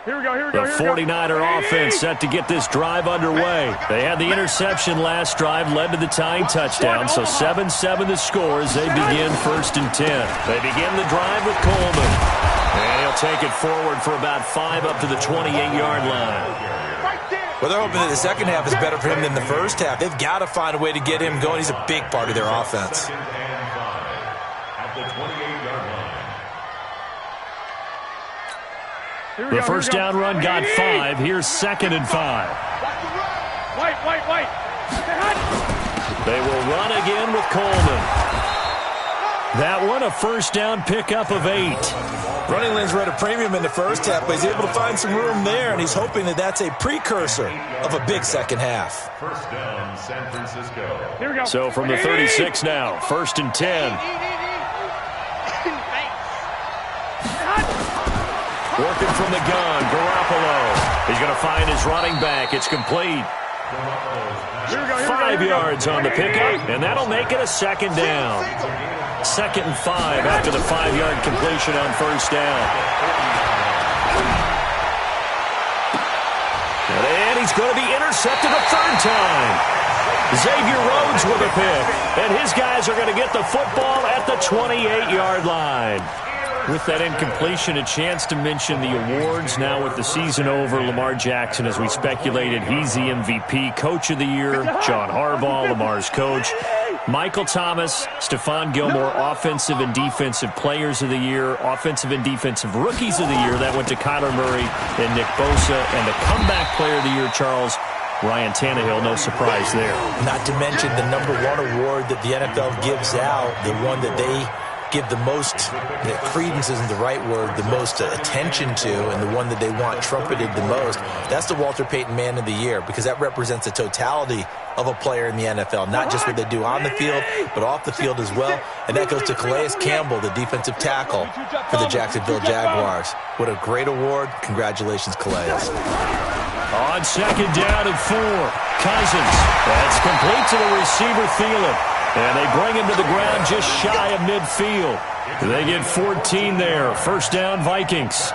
The 49er offense set to get this drive underway. They had the interception last drive, led to the tying touchdown, so 7-7 the score as they begin 1st and 10. They begin the drive with Coleman. And he'll take it forward for about 5 up to the 28-yard line. Well, they're hoping that the second half is better for him than the first half. They've got to find a way to get him going. He's a big part of their offense. The first down run got 5. Here's 2nd and 5. They will run again with Coleman. That one, a first down pickup of 8. Running lanes were at a premium in the first half, but he's able to find some room there, and he's hoping that that's a precursor of a big second half. First down, San Francisco. So from the 36 now, 1st and 10. Working from the gun, Garoppolo. He's going to find his running back. It's complete. 5 yards on the pickup, and that'll make it a second down. 2nd and 5 after the 5-yard completion on first down. And he's going to be intercepted a 3rd time. Xavier Rhodes with a pick, and his guys are going to get the football at the 28-yard line. With that incompletion, a chance to mention the awards. Now with the season over, Lamar Jackson, as we speculated, he's the MVP, Coach of the Year. John Harbaugh, Lamar's coach. Michael Thomas, Stephon Gilmore, Offensive and Defensive Players of the Year. Offensive and Defensive Rookies of the Year. That went to Kyler Murray and Nick Bosa. And the Comeback Player of the Year, Charles, Ryan Tannehill. No surprise there. Not to mention the #1 award that the NFL gives out, the one that they give the most, credence isn't the right word, the most attention to, and the one that they want trumpeted the most, that's the Walter Payton Man of the Year, because that represents the totality of a player in the NFL, not just what they do on the field, but off the field as well. And that goes to Calais Campbell, the defensive tackle for the Jacksonville Jaguars. What a great award. Congratulations, Calais. On 2nd down and 4, Cousins. That's complete to the receiver, Thielen. And they bring him to the ground just shy of midfield. They get 14 there. First down, Vikings.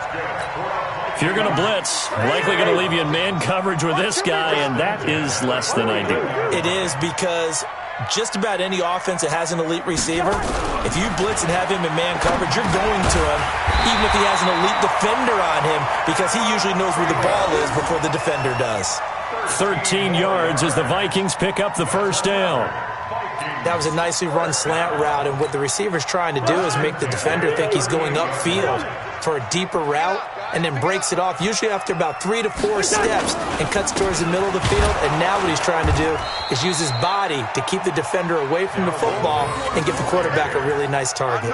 If you're going to blitz, likely going to leave you in man coverage with this guy, and that is less than ideal. It is, because just about any offense that has an elite receiver, if you blitz and have him in man coverage, you're going to him, even if he has an elite defender on him, because he usually knows where the ball is before the defender does. 13 yards as the Vikings pick up the first down. That was a nicely run slant route, and what the receiver's trying to do is make the defender think he's going upfield for a deeper route, and then breaks it off, usually after about 3 to 4 steps, and cuts towards the middle of the field. And now what he's trying to do is use his body to keep the defender away from the football and give the quarterback a really nice target.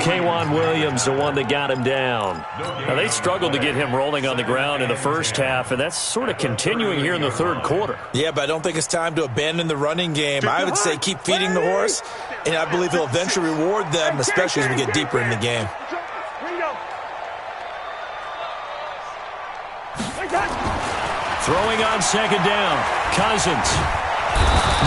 K'Wan Williams, the one that got him down. Now, they struggled to get him rolling on the ground in the first half, and that's sort of continuing here in the 3rd quarter. Yeah, but I don't think it's time to abandon the running game. I would say keep feeding the horse, and I believe he'll eventually reward them, especially as we get deeper in the game. Throwing on 2nd down, Cousins.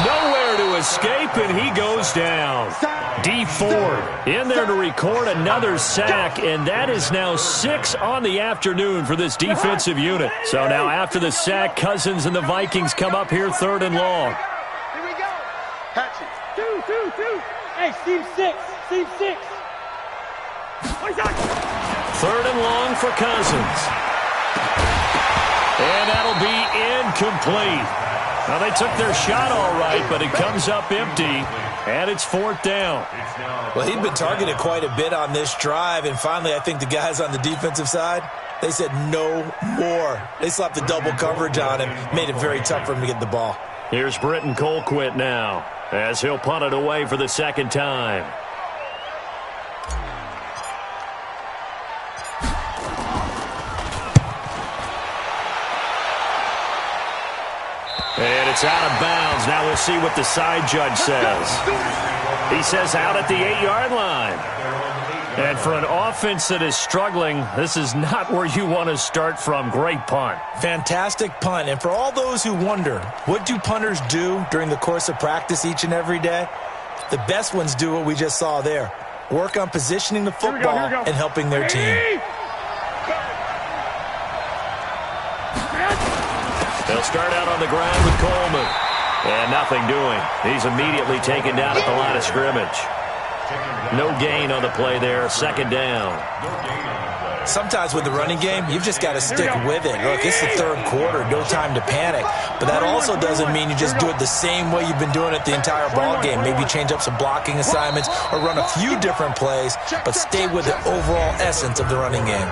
Nowhere to escape, and he goes down. D Ford in there to record another sack, and that is now 6 on the afternoon for this defensive unit. So now after the sack, Cousins and the Vikings come up here 3rd and long. Here we go. Patch it. 2. Hey, Steve 6. 3rd and long for Cousins. And that'll be incomplete. Now, they took their shot all right, but it comes up empty, and it's 4th down. Well, he'd been targeted quite a bit on this drive, and finally I think the guys on the defensive side, they said no more. They slapped the double coverage on him, made it very tough for him to get the ball. Here's Britton Colquitt now, as he'll punt it away for the 2nd time. And it's out of bounds. Now we'll see what the side judge says. He says out at the 8-yard line. And for an offense that is struggling, this is not where you want to start from. Great punt. Fantastic punt. And for all those who wonder, what do punters do during the course of practice each and every day? The best ones do what we just saw there. Work on positioning the football and helping their team. They'll start out on the ground with Coleman. And nothing doing. He's immediately taken down at the line of scrimmage. No gain on the play there. Second down. Sometimes with the running game, you've just got to stick with it. Look, it's the third quarter, no time to panic. But that also doesn't mean you just do it the same way you've been doing it the entire ball game. Maybe change up some blocking assignments or run a few different plays, but stay with the overall essence of the running game.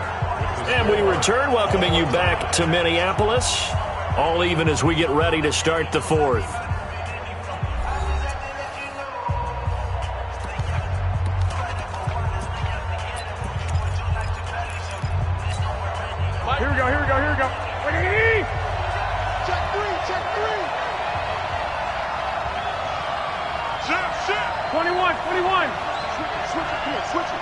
And we return, welcoming you back to Minneapolis. All even as we get ready to start the fourth. Here we go, here we go, here we go. Ready? Check three. Shift. 21. Switch it, come on, switch it.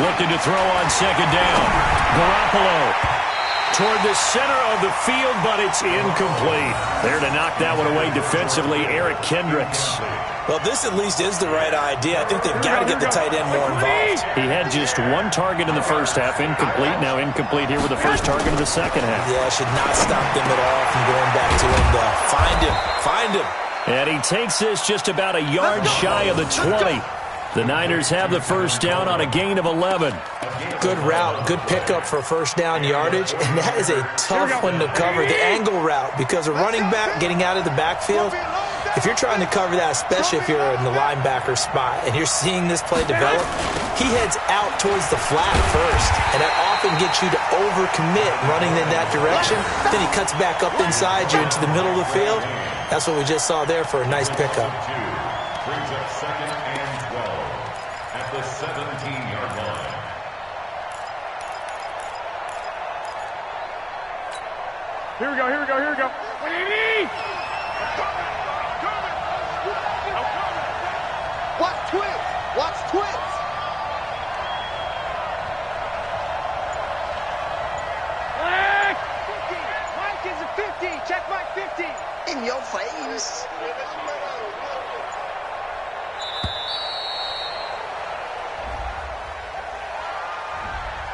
Looking to throw on second down. Garoppolo toward the center of the field, but it's incomplete. There to knock that one away defensively, Eric Kendricks. Well, this at least is the right idea. I think they've got to get the tight end more involved. He had just one target in the first half, incomplete. Now incomplete here with the first target of the second half. Yeah, should not stop them at all from going back to him, though. Find him. And he takes this just about a yard shy of the 20. The Niners have the first down on a gain of 11. Good route, good pickup for first down yardage, and that is a tough one to cover, the angle route, because a running back getting out of the backfield, if you're trying to cover that, especially if you're in the linebacker spot, and you're seeing this play develop, he heads out towards the flat first, and that often gets you to overcommit running in that direction. Then he cuts back up inside you into the middle of the field. That's what we just saw there for a nice pickup. Brings up second and 12 at the 17-yard line. Here we go. Ready? Watch twins. Mike is a 50. Check Mike 50. In your face.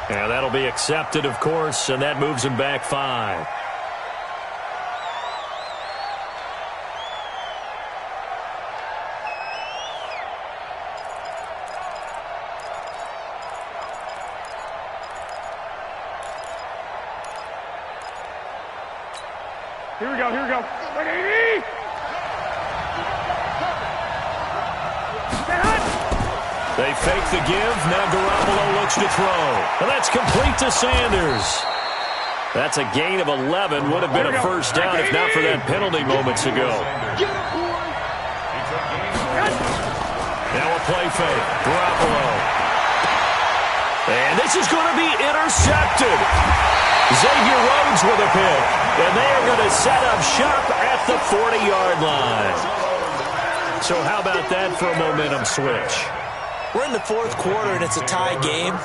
Yeah, that'll be accepted, of course, and that moves him back 5. Here we go. Ready? They fake the give. Now Garoppolo looks to throw. And that's complete to Sanders. That's a gain of 11. Would have been a first down if not for that penalty moments ago. Now a play fake. Garoppolo. And this is going to be intercepted. Xavier Rhodes with a pick. And they are going to set up shop at the 40-yard line. So how about that for a momentum switch? We're in the fourth quarter, and it's a tie game.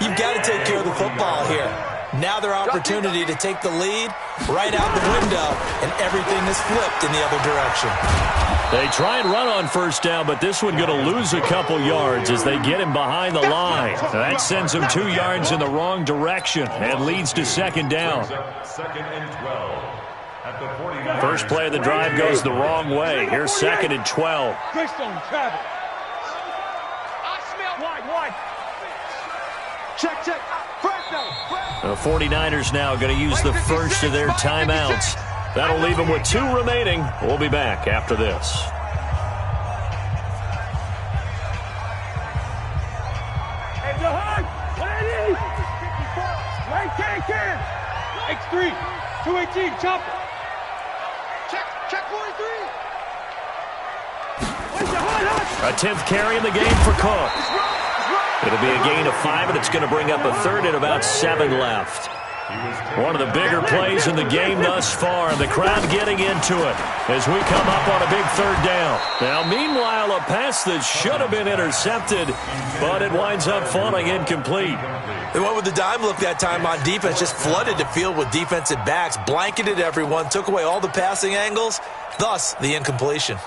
You've got to take care of the football here. Now their opportunity to take the lead right out the window, and everything is flipped in the other direction. They try and run on first down, but this one going to lose a couple yards as they get him behind the line. That sends him 2 yards in the wrong direction and leads to second down. Second and 12 at the 49. First play of the drive goes the wrong way. Here's second and 12. Wide. Check. The 49ers now going to use the first of their timeouts. That'll leave them with 2 remaining. We'll be back after this. Hey, the hug! Ready? X3, 218, chopper. Check 43. A 10th carry in the game for Cook. It'll be a gain of 5, and it's going to bring up a third and about 7 left. One of the bigger plays in the game thus far, and the crowd getting into it as we come up on a big third down. Now, meanwhile, a pass that should have been intercepted, but it winds up falling incomplete. They went with the dime look that time on defense, just flooded the field with defensive backs, blanketed everyone, took away all the passing angles, thus the incompletion.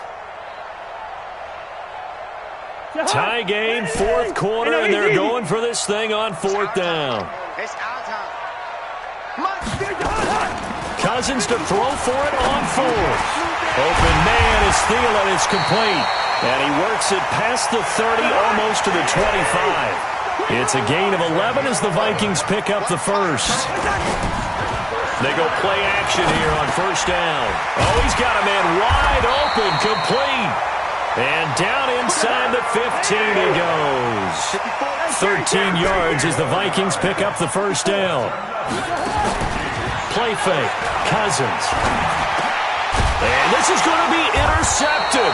Tie game, fourth quarter, and they're going for this thing on fourth down. It's our time. Cousins to throw for it on fourth. Open man is Thielen. It's complete. And he works it past the 30, almost to the 25. It's a gain of 11 as the Vikings pick up the first. They go play action here on first down. Oh, he's got a man wide open, complete. And down inside the 15 he goes. 13 yards as the Vikings pick up the first down. Play fake. Cousins. And this is going to be intercepted.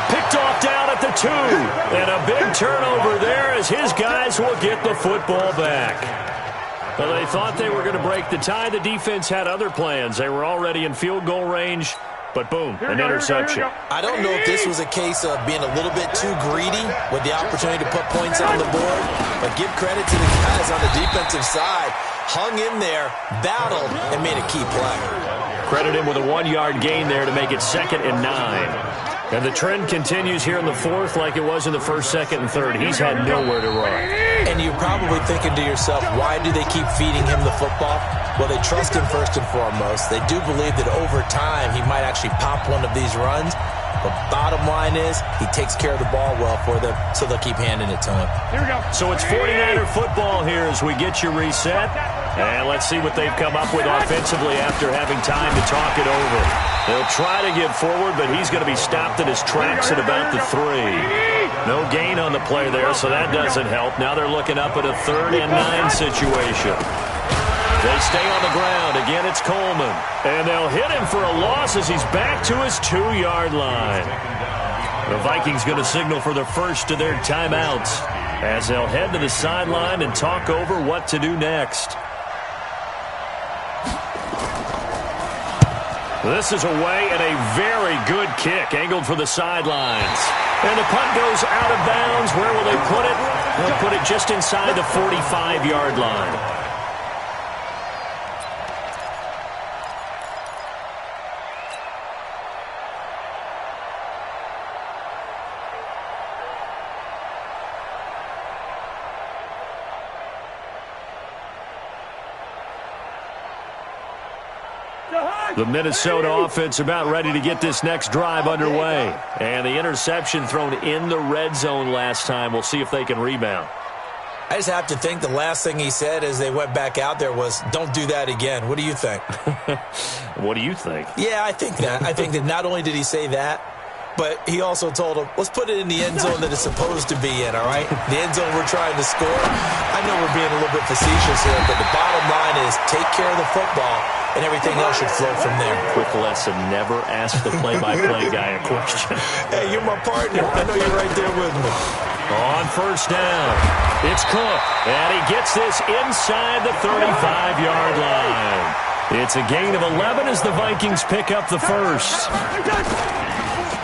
Picked off down at the 2. And a big turnover there as his guys will get the football back. Well, they thought they were going to break the tie. The defense had other plans. They were already in field goal range. But boom, an interception. I don't know if this was a case of being a little bit too greedy with the opportunity to put points on the board. But give credit to the guys on the defensive side. Hung in there, battled, and made a key play. Credit him with a 1-yard gain there to make it 2nd and 9. And the trend continues here in the fourth like it was in the first, second, and third. He's had nowhere to run. And you're probably thinking to yourself, why do they keep feeding him the football? Well, they trust him first and foremost. They do believe that over time he might actually pop one of these runs. But bottom line is he takes care of the ball well for them, so they'll keep handing it to him. Here we go. So it's 49er football here as we get you reset. And let's see what they've come up with offensively after having time to talk it over. They'll try to get forward, but he's going to be stopped at his tracks at about the 3. No gain on the play there, so that doesn't help. Now they're looking up at a 3rd and 9 situation. They stay on the ground. Again, it's Coleman. And they'll hit him for a loss as he's back to his 2-yard line. The Vikings going to signal for the first of their timeouts as they'll head to the sideline and talk over what to do next. This is away and a very good kick, angled for the sidelines. And the punt goes out of bounds. Where will they put it? They'll put it just inside the 45-yard line. The Minnesota offense about ready to get this next drive underway. And the interception thrown in the red zone last time. We'll see if they can rebound. I just have to think the last thing he said as they went back out there was, don't do that again. What do you think? What do you think? Yeah, I think that. I think that not only did he say that, but he also told him, let's put it in the end zone that it's supposed to be in, all right? The end zone we're trying to score. I know we're being a little bit facetious here, but the bottom line is take care of the football, and everything else should flow from there. Quick lesson, never ask the play-by-play guy a question. Hey, you're my partner. I know you're right there with me. On first down, it's Cook, and he gets this inside the 35-yard line. It's a gain of 11 as the Vikings pick up the first.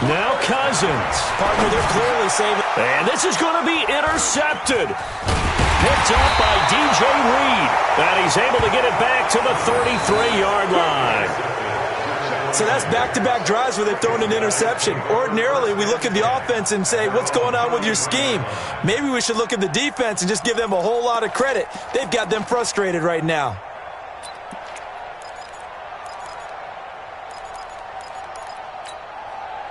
Now Cousins. Partner, they're clearly saving. And this is going to be intercepted. Picked up by DJ Reed. And he's able to get it back to the 33-yard line. So that's back-to-back drives where they've thrown an interception. Ordinarily, we look at the offense and say, what's going on with your scheme? Maybe we should look at the defense and just give them a whole lot of credit. They've got them frustrated right now.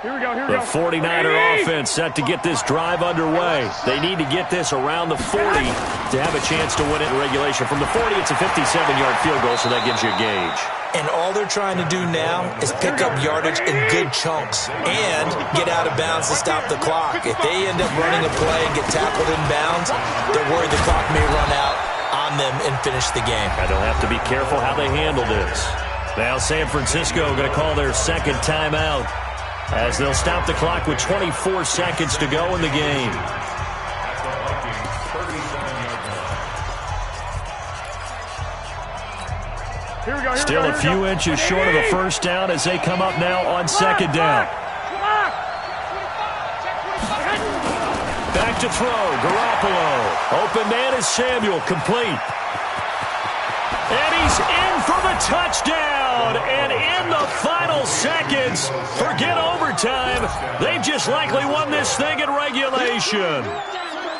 Here we go, the 49er offense set to get this drive underway. They need to get this around the 40 to have a chance to win it in regulation. From the 40, it's a 57-yard field goal, so that gives you a gauge. And all they're trying to do now is pick up yardage in good chunks and get out of bounds to stop the clock. If they end up running a play and get tackled in bounds, they're worried the clock may run out on them and finish the game. And they'll have to be careful how they handle this. Now San Francisco going to call their second timeout, as they'll stop the clock with 24 seconds to go in the game. Still a few inches short of a first down as they come up now on second down. Back to throw, Garoppolo. Open man is Samuel, complete. And he's in for the touchdown. And in the final seconds, forget overtime. They've just likely won this thing in regulation.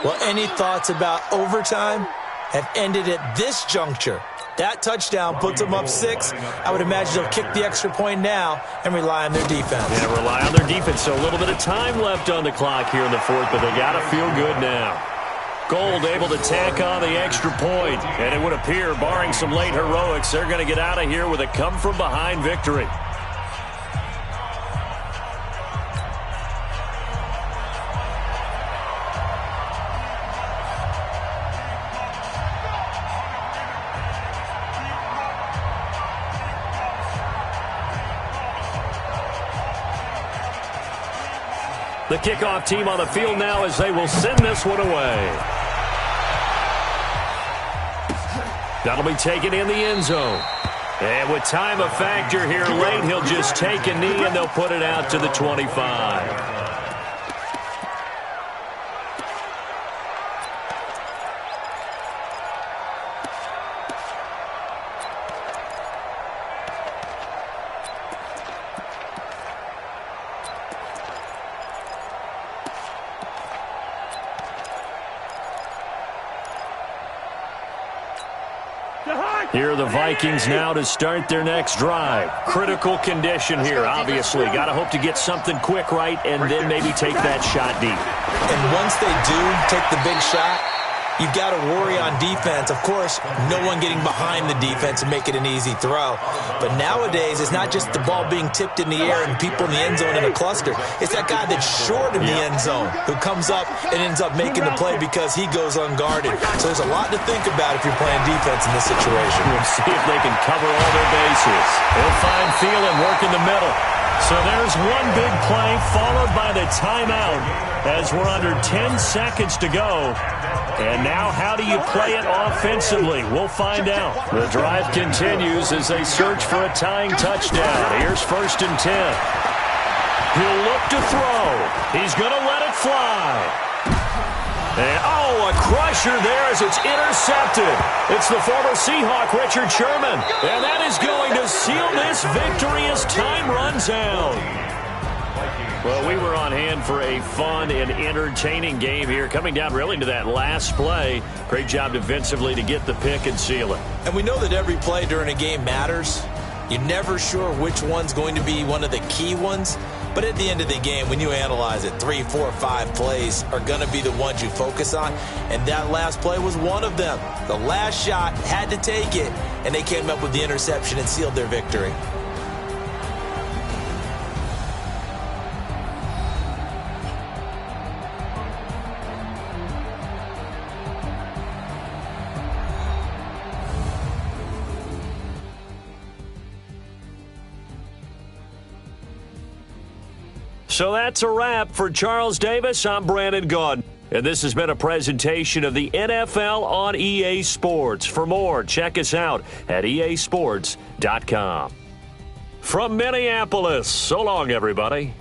Well, any thoughts about overtime have ended at this juncture That touchdown puts them up 6. I would imagine they'll kick the extra point now and rely on their defense. Yeah, rely on their defense. So a little bit of time left on the clock here in the fourth, but they got to feel good now. Gold able to tack on the extra point, and it would appear, barring some late heroics, they're going to get out of here with a come-from-behind victory. The kickoff team on the field now as they will send this one away. That'll be taken in the end zone. And with time a factor here late, he'll just take a knee and they'll put it out to the 25. Here are the Vikings now to start their next drive. Critical condition here, obviously. Got to hope to get something quick right and then maybe take that shot deep. And once they do take the big shot, you've got to worry on defense. Of course, no one getting behind the defense and make it an easy throw. But nowadays, it's not just the ball being tipped in the air and people in the end zone in a cluster. It's that guy that's short in the end zone who comes up and ends up making the play because he goes unguarded. So there's a lot to think about if you're playing defense in this situation. We'll see if they can cover all their bases. They'll find Thielen working the middle. So there's one big play followed by the timeout as we're under 10 seconds to go. And now how do you play it offensively? We'll find out. The drive continues as they search for a tying touchdown. Here's 1st and 10. He'll look to throw. He's going to let it fly. And, a crusher there as it's intercepted. It's the former Seahawk, Richard Sherman. And that is going to seal this victory as time runs out. Well, we were on hand for a fun and entertaining game here, coming down really to that last play. Great job defensively to get the pick and seal it. And we know that every play during a game matters. You're never sure which one's going to be one of the key ones. But at the end of the game, when you analyze it, 3, 4, 5 plays are going to be the ones you focus on. And that last play was one of them. The last shot had to take it, and they came up with the interception and sealed their victory. So that's a wrap for Charles Davis. I'm Brandon Gaudin. And this has been a presentation of the NFL on EA Sports. For more, check us out at easports.com. From Minneapolis, so long, everybody.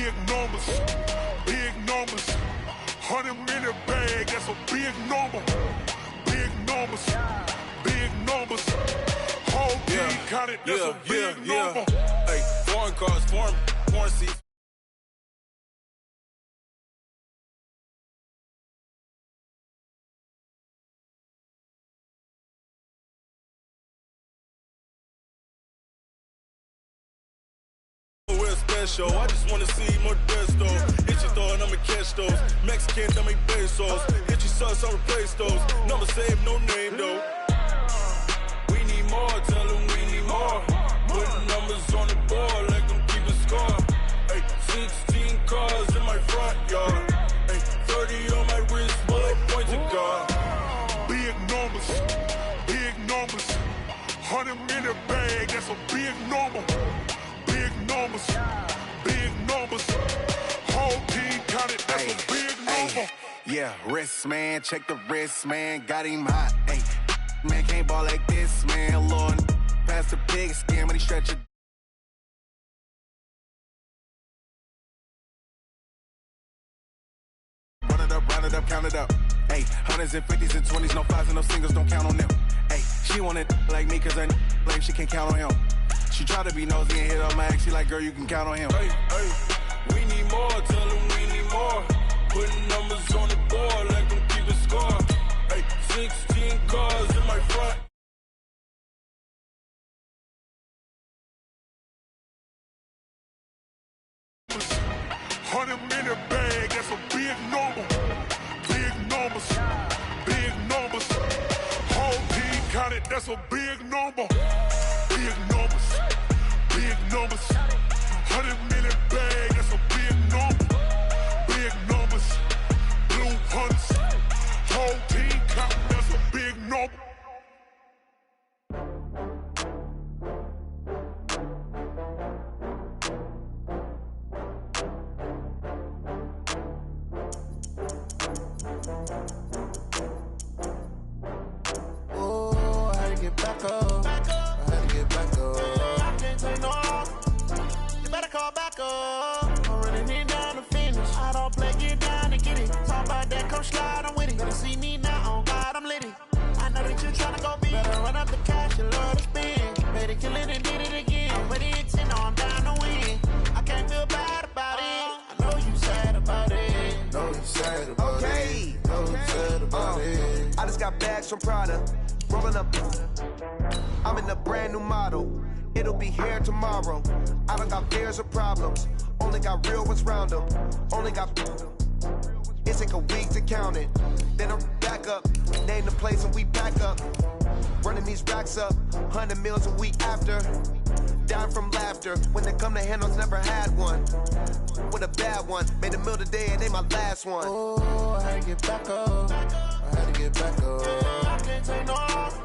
big numbers, big numbers. 100 minute bag, that's a big number. Big numbers, big numbers. Whole team counted, that's a big number. Hey, foreign cars, foreign seats. Show. I just wanna see more Modesto. Hit your throw and I'ma catch those. Mexican, that make pesos. Hit your sauce, I'll replace those. Number save, no name though. We need more, tell them we need more. Putting numbers on the board like them keeping score. Hey, 16 cars in my front yard. Hey, 30 on my wrist, bullet point to God. Big numbers, big numbers. 100 minute bag, that's a big number. Big numbers, big numbers. Whole team counted, that's a big number. Yeah, wrist man, check the wrist man, got him hot. Ay, man can't ball like this, man. Lord, past the pig skin, but he stretch it. Round it up, count it up. Ay, hundreds and 50s and 20s, no fives and no singles, don't count on them. Ay, she want it like me, cause her like she can't count on him. She try to be nosy and hit on my ex. She like, girl, you can count on him. Hey, hey, we need more, tell them we need more. Putting numbers on the board like them keeping score. Hey, 16 cars in my front. $100 bag, that's a big number. Big numbers, big numbers. Whole team counted, that's a big number. Big numbers, big numbers. $100 bag, that's a big number. Big numbers, blue hunts. Whole team counting, that's a big number. Oh, I had to get back up. I had to get back up. I can't take no off. You better call back up. I'm running in down to finish. I don't play, get down and get it. Talk about that, come slide, I'm with it. Better see me now, on God, I'm litty. I know that you tryna go big. Better run up the cash, you love to spend. Better kill it and did it again. I'm ready to 10, no, I'm down to win. I can't feel bad about it. I know you sad about it. Know you sad about it. Know you sad about it. I just got bags from Prada. Rolling up. I'm in a brand new model. It'll be here tomorrow. I don't got fears or problems. Only got real ones round them. Only got. It take a week to count it. Then I'm back up. Name the place and we back up. Running these racks up. 100 meals a week after. Down from laughter. When they come to handles, never had one. With a bad one. Made a meal today and they my last one. Oh, I had to get back up. I had to get back up. I can't take no off.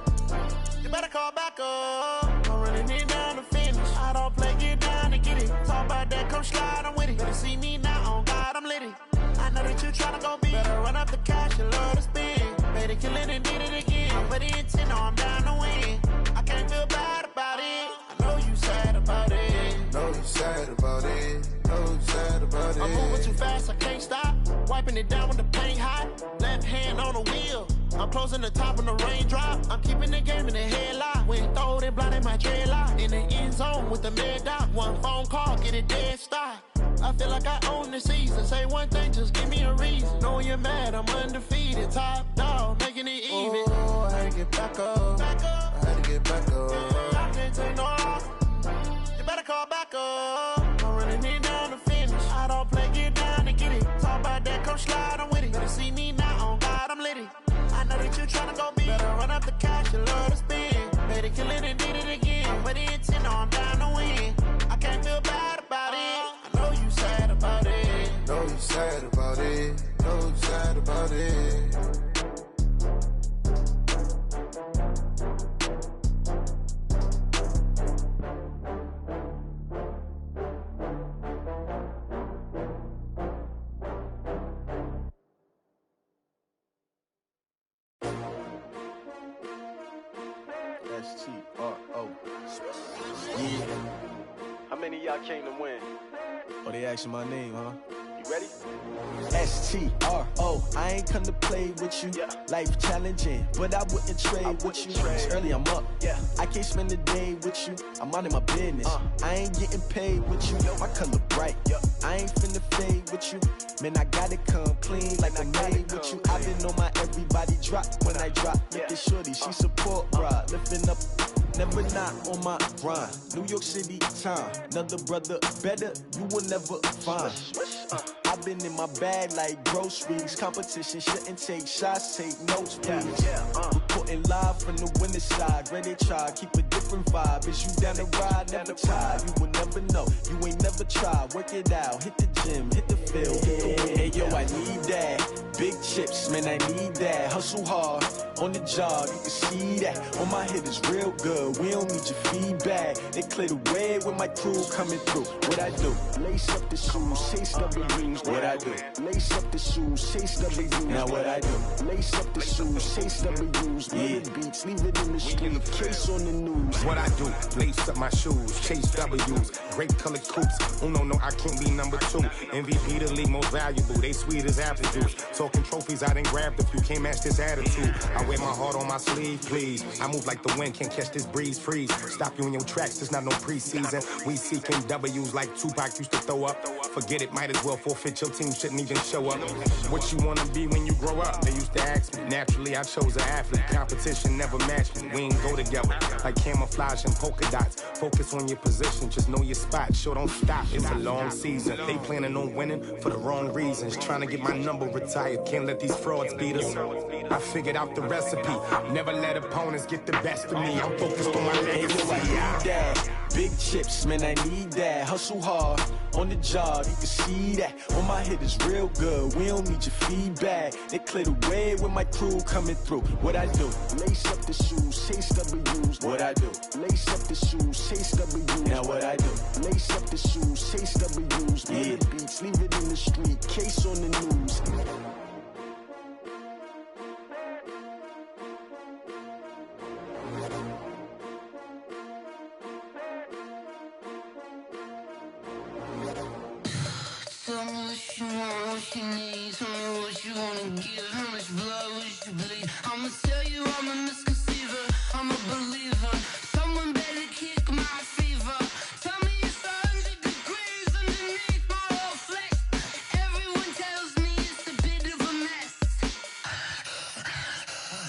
You better call back up. I'm running in down to finish. I don't play, get down and get it. Talk about that, come slide, I'm with it. Better see me now, on God, I'm litty. I know that you tryna go big. Better run up the cash, you love to spend. Better kill it and did it again. I'm ready in 10, no, I'm down to win. I can't feel bad about it. I know you sad about it. Know you sad about it. Know you sad about it. I'm moving too fast, I can't stop. Wiping it down with the paint hot. Left hand on the wheel. I'm closing the top when the raindrop. I'm keeping the game in the headlock. When throwed and blinded my dreadlock. In the end zone with the mad dot. One phone call, get it dead stop. I feel like I own the season. Say one thing, just give me a reason. Knowing you're mad, I'm undefeated. Top dog, making it even. Oh, I had to get back up. I had to get back up. I can't take no off. You better call back up. I'm running in down to finish. I don't play, get down and get it. Talk about that, come slide, I'm with it. Better see me now, on God, I'm litty. I know that you tryna go big. Better run up the cash, you love to spend. Better kill it and did it again. I'm ready in 10, no, I'm down to win. I can't feel bad about it. I know you sad about it. Know you sad about it. Know you sad about it. S-T-R-O. Yeah. How many of y'all came to win? Oh, they asking my name, huh? You ready? STRO, I ain't come to play with you. Life challenging, but I wouldn't trade with you. It's early, I'm up. I can't spend the day with you. I'm out of my business. I ain't getting paid with you. My color bright. I ain't finna fade with you. Man, I gotta come clean like I made with you. I been on my everybody drop when I drop. Look at shorty, she support ride, lifting up. Never not on my grind. New York City time. Another brother better, you will never find. I've been in my bag like groceries. Competition shouldn't take shots, take notes, please. Reporting live from the winter side. Ready to try, keep a different vibe. Is you down the ride, never tired. You will never know, you ain't never tried. Work it out, hit the gym, hit the field, hit the wind. Hey yo, I need that. Big chips, man, I need that. Hustle hard, on the job, you can see that. On my head is real good, we don't need your feedback. They clear the way with my crew coming through. What I do? Lace up the shoes, chase W's. What I do? Lace up the shoes, chase W's. Now what I do? Lace up the shoes, chase W's. Yeah, beats, leave it in the street, case on the news. What I do? Lace up my shoes, chase W's. Great colored coops. Oh no, I can't be number 2. MVP the league most valuable. They sweet as apple juice. Talking trophies, I done grabbed a few. Can't match this attitude. I wear my heart on my sleeve, please. I move like the wind, can't catch this breeze. Freeze. Stop you in your tracks. There's not no preseason. We seeking W's like Tupac used to throw up. Forget it, might as well forfeit. Your team shouldn't even show up. What you wanna be when you grow up? They used to ask me. Naturally, I chose an athlete. Competition never matched me. We ain't go together like camouflage and polka dots. Focus on your position, just know your spot. Sure, don't stop. It's a long season. They planning on winning for the wrong reasons. Trying to get my number retired. Can't let these frauds beat us. I figured out the recipe. Never let opponents get the best of me. I'm focused on my legacy. I need that. Big chips, man, I need that. Hustle hard, on the job, you can see that. On my head is real good, we don't need your feedback. They clear the way with my crew coming through. What I do? Lace up the shoes, chase W's. What I do? Lace up the shoes, chase W's. Now what I do? Lace up the shoes, chase W's. Yeah, beats, leave it in the street, case on the news. Tell me what you want, what you need. Tell me what you wanna give. How much blood would you bleed? I'ma tell you I'm a misconceiver, I'm a believer. Someone better kick my fever. Tell me it's 100 degrees underneath my whole flesh. Everyone tells me it's a bit of a mess.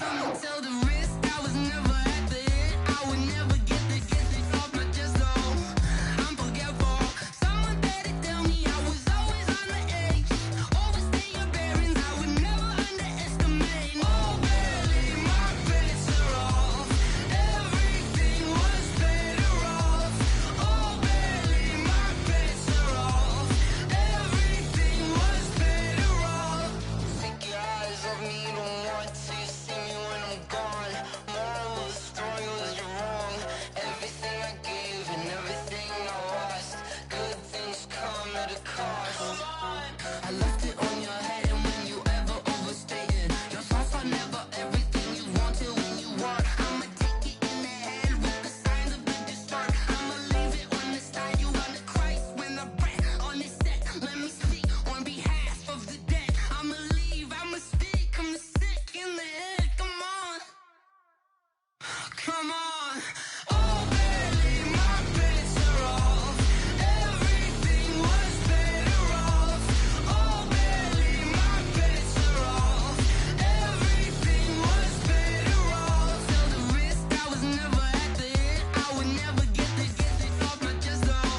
I'ma tell the risk I was never at the end. I would never get it off my chest though. I'm forgetful. Someone better tell me I was always on the edge. Overstay your bearings, I would never underestimate. Oh barely, my bets are off. Everything was better off. Oh barely, my bets are off. Everything was better off. Take your eyes off me, you don't want to see me when I'm gone. Moral of the story was you're wrong. Everything I gave and everything I lost. Good things come at a cost. I left it on your head, and when you ever overstated, your thoughts are never everything you wanted when you want. I'ma take it in the head with the signs of the distort. I'ma leave it on the side. You on the Christ when I breath on this set. Let me speak on behalf of the dead. I'ma leave, I'ma speak. I'm the sick in the head. Come on, come on. Oh, barely, my bets are off. Everything was better off. Oh, barely, my bets are off. Everything was better off. Tell the risk I was never at the end. I would never get it off my chest though.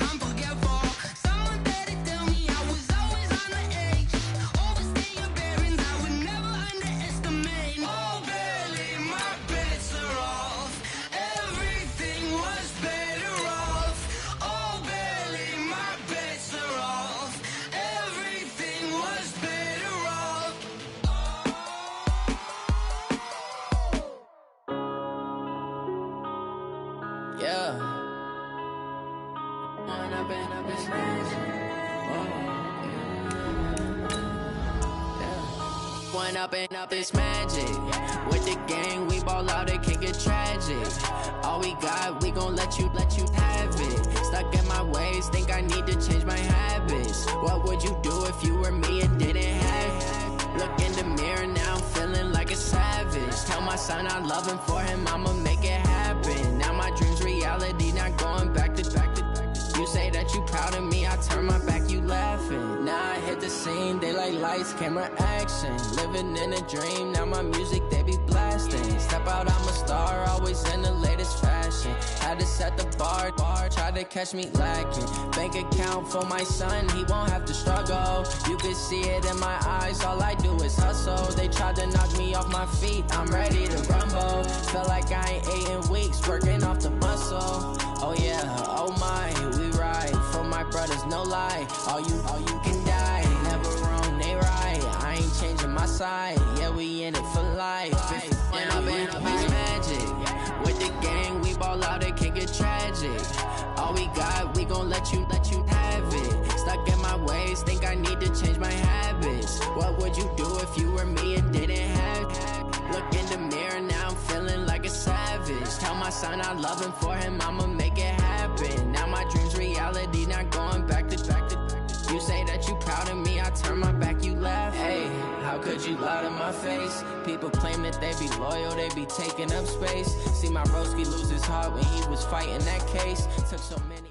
I'm forgetful. Someone better tell me I was always on the edge. Overstay your bearings, I would never underestimate. Oh, barely, my bets are off. Everything was better off. Oh, barely, my bets are off. Everything was better off. Yeah. When I've been up this magic. When up and up this magic. With the gang, we ball out, it can get tragic. All we got, we gon' let you have it. Stuck in my ways, think I need to change my son, I love him. For him, I'ma make it happen. Now my dream's reality, not going back to back to back. You say that you proud of me, I turn my back, you laughing. Now I hit the scene, they like lights, camera, action. Living in a dream, now my music, they be blasting. Step out, I'm a star, always in the latest fashion. Had to set the bar, try to catch me lacking. Bank account for my son, he won't have to struggle. You can see it in my eyes, all I do is hustle. They tried to knock me off my feet, I'm ready to rumble. Felt like I ain't ate in weeks, working off the muscle. Oh yeah, oh my, we ride for my brothers, no lie. All you can die, never wrong, they right. I ain't changing my side, yeah, we in it for life. And I've been magic. With the gang, we ball out, it can get tragic. All we got, we gon' let you have it. Stuck in my ways, think I need to change my habits. What would you do if you were me and didn't have it? Look in the mirror, now I'm feeling like a savage. Tell my son I love him, for him I'ma make it happen. Now my dream's reality, not going back to back to back. You say that you proud of me, I turn my back, you laugh. Hey, how could you lie to my face? People claim that they be loyal, they be taking up space. See my broski lose his heart when he was fighting that case. Took so many.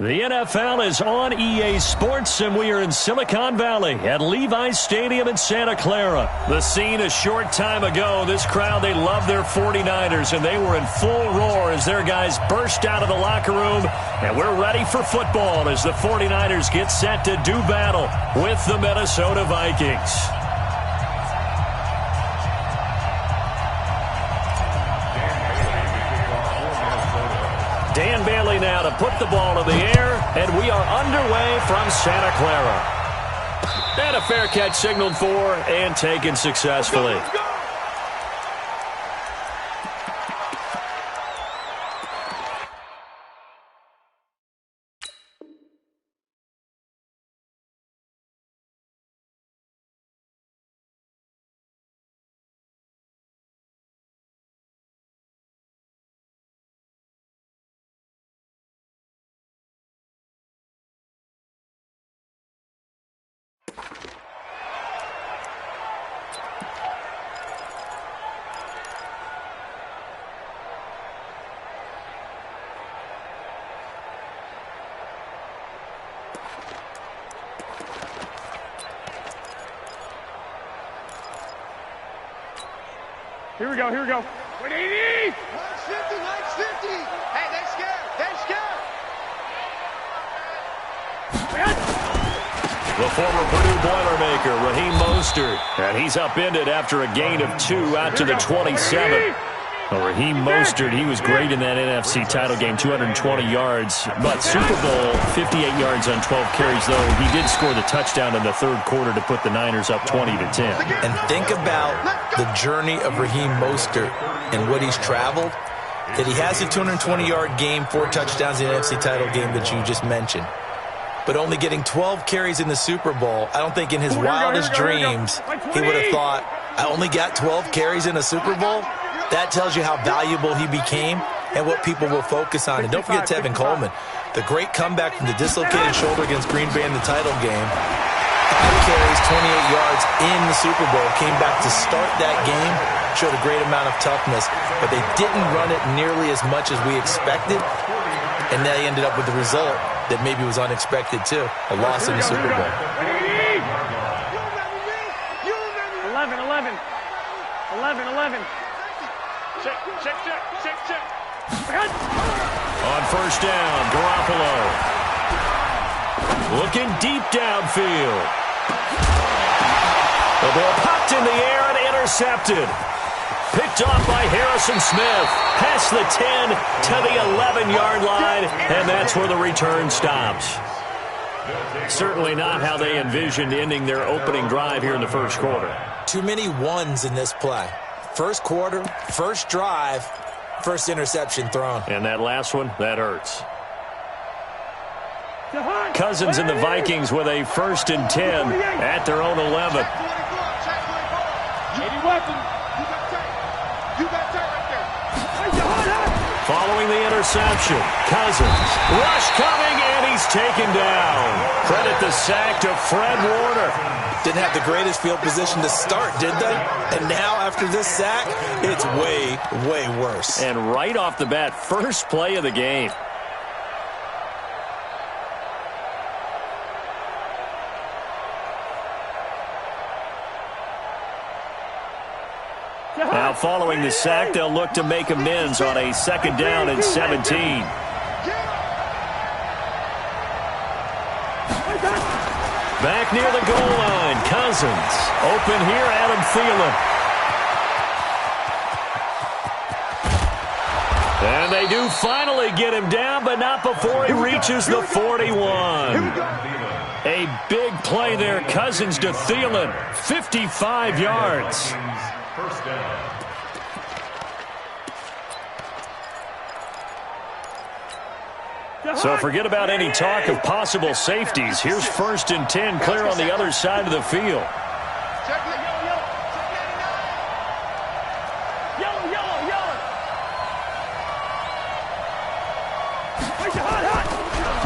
The NFL is on EA Sports, and we are in Silicon Valley at Levi's Stadium in Santa Clara. The scene a short time ago, this crowd, they love their 49ers, and they were in full roar as their guys burst out of the locker room. And we're ready for football as the 49ers get set to do battle with the Minnesota Vikings. Dan Bailey now to put the ball in the air, and we are underway from Santa Clara. And a fair catch signaled for and taken successfully. Here we go, here we go. 180! 150, 150! Hey, they scared, they scared! The former Purdue Boilermaker, Raheem Mostert, and he's upended after a gain of 2 out to the 27. Well, Raheem Mostert, he was great in that NFC title game, 220 yards. But Super Bowl, 58 yards on 12 carries, though. He did score the touchdown in the third quarter to put the Niners up 20-10. And think about the journey of Raheem Mostert and what he's traveled. That he has a 220-yard game, 4 touchdowns in the NFC title game that you just mentioned. But only getting 12 carries in the Super Bowl, I don't think in his wildest dreams he would have thought, I only got 12 carries in a Super Bowl? That tells you how valuable he became and what people will focus on. And don't forget Tevin Coleman, the great comeback from the dislocated shoulder against Green Bay in the title game. 5 carries, 28 yards in the Super Bowl. Came back to start that game, showed a great amount of toughness, but they didn't run it nearly as much as we expected, and they ended up with a result that maybe was unexpected too, a loss in the Super Bowl. 11. Check. On first down, Garoppolo. Looking deep downfield. The ball popped in the air and intercepted. Picked off by Harrison Smith. Past the 10 to the 11-yard line, and that's where the return stops. Certainly not how they envisioned ending their opening drive here in the first quarter. Too many ones in this play. First quarter, first drive, first interception thrown. And that last one, that hurts. Cousins and the Vikings with a 1st and 10 at their own 11. Following the interception, Cousins. Rush coming, and he's taken down. Credit the sack to Fred Warner. Didn't have the greatest field position to start, did they? And now, after this sack, it's way, way worse. And right off the bat, first play of the game. Now, following the sack, they'll look to make amends on a 2nd down and 17. Back near the goal line, Cousins. Open here, Adam Thielen. And they do finally get him down, but not before he reaches the 41. A big play there, Cousins to Thielen. 55 yards. First down. So forget about any talk of possible safeties. Here's 1st and 10 clear on the other side of the field.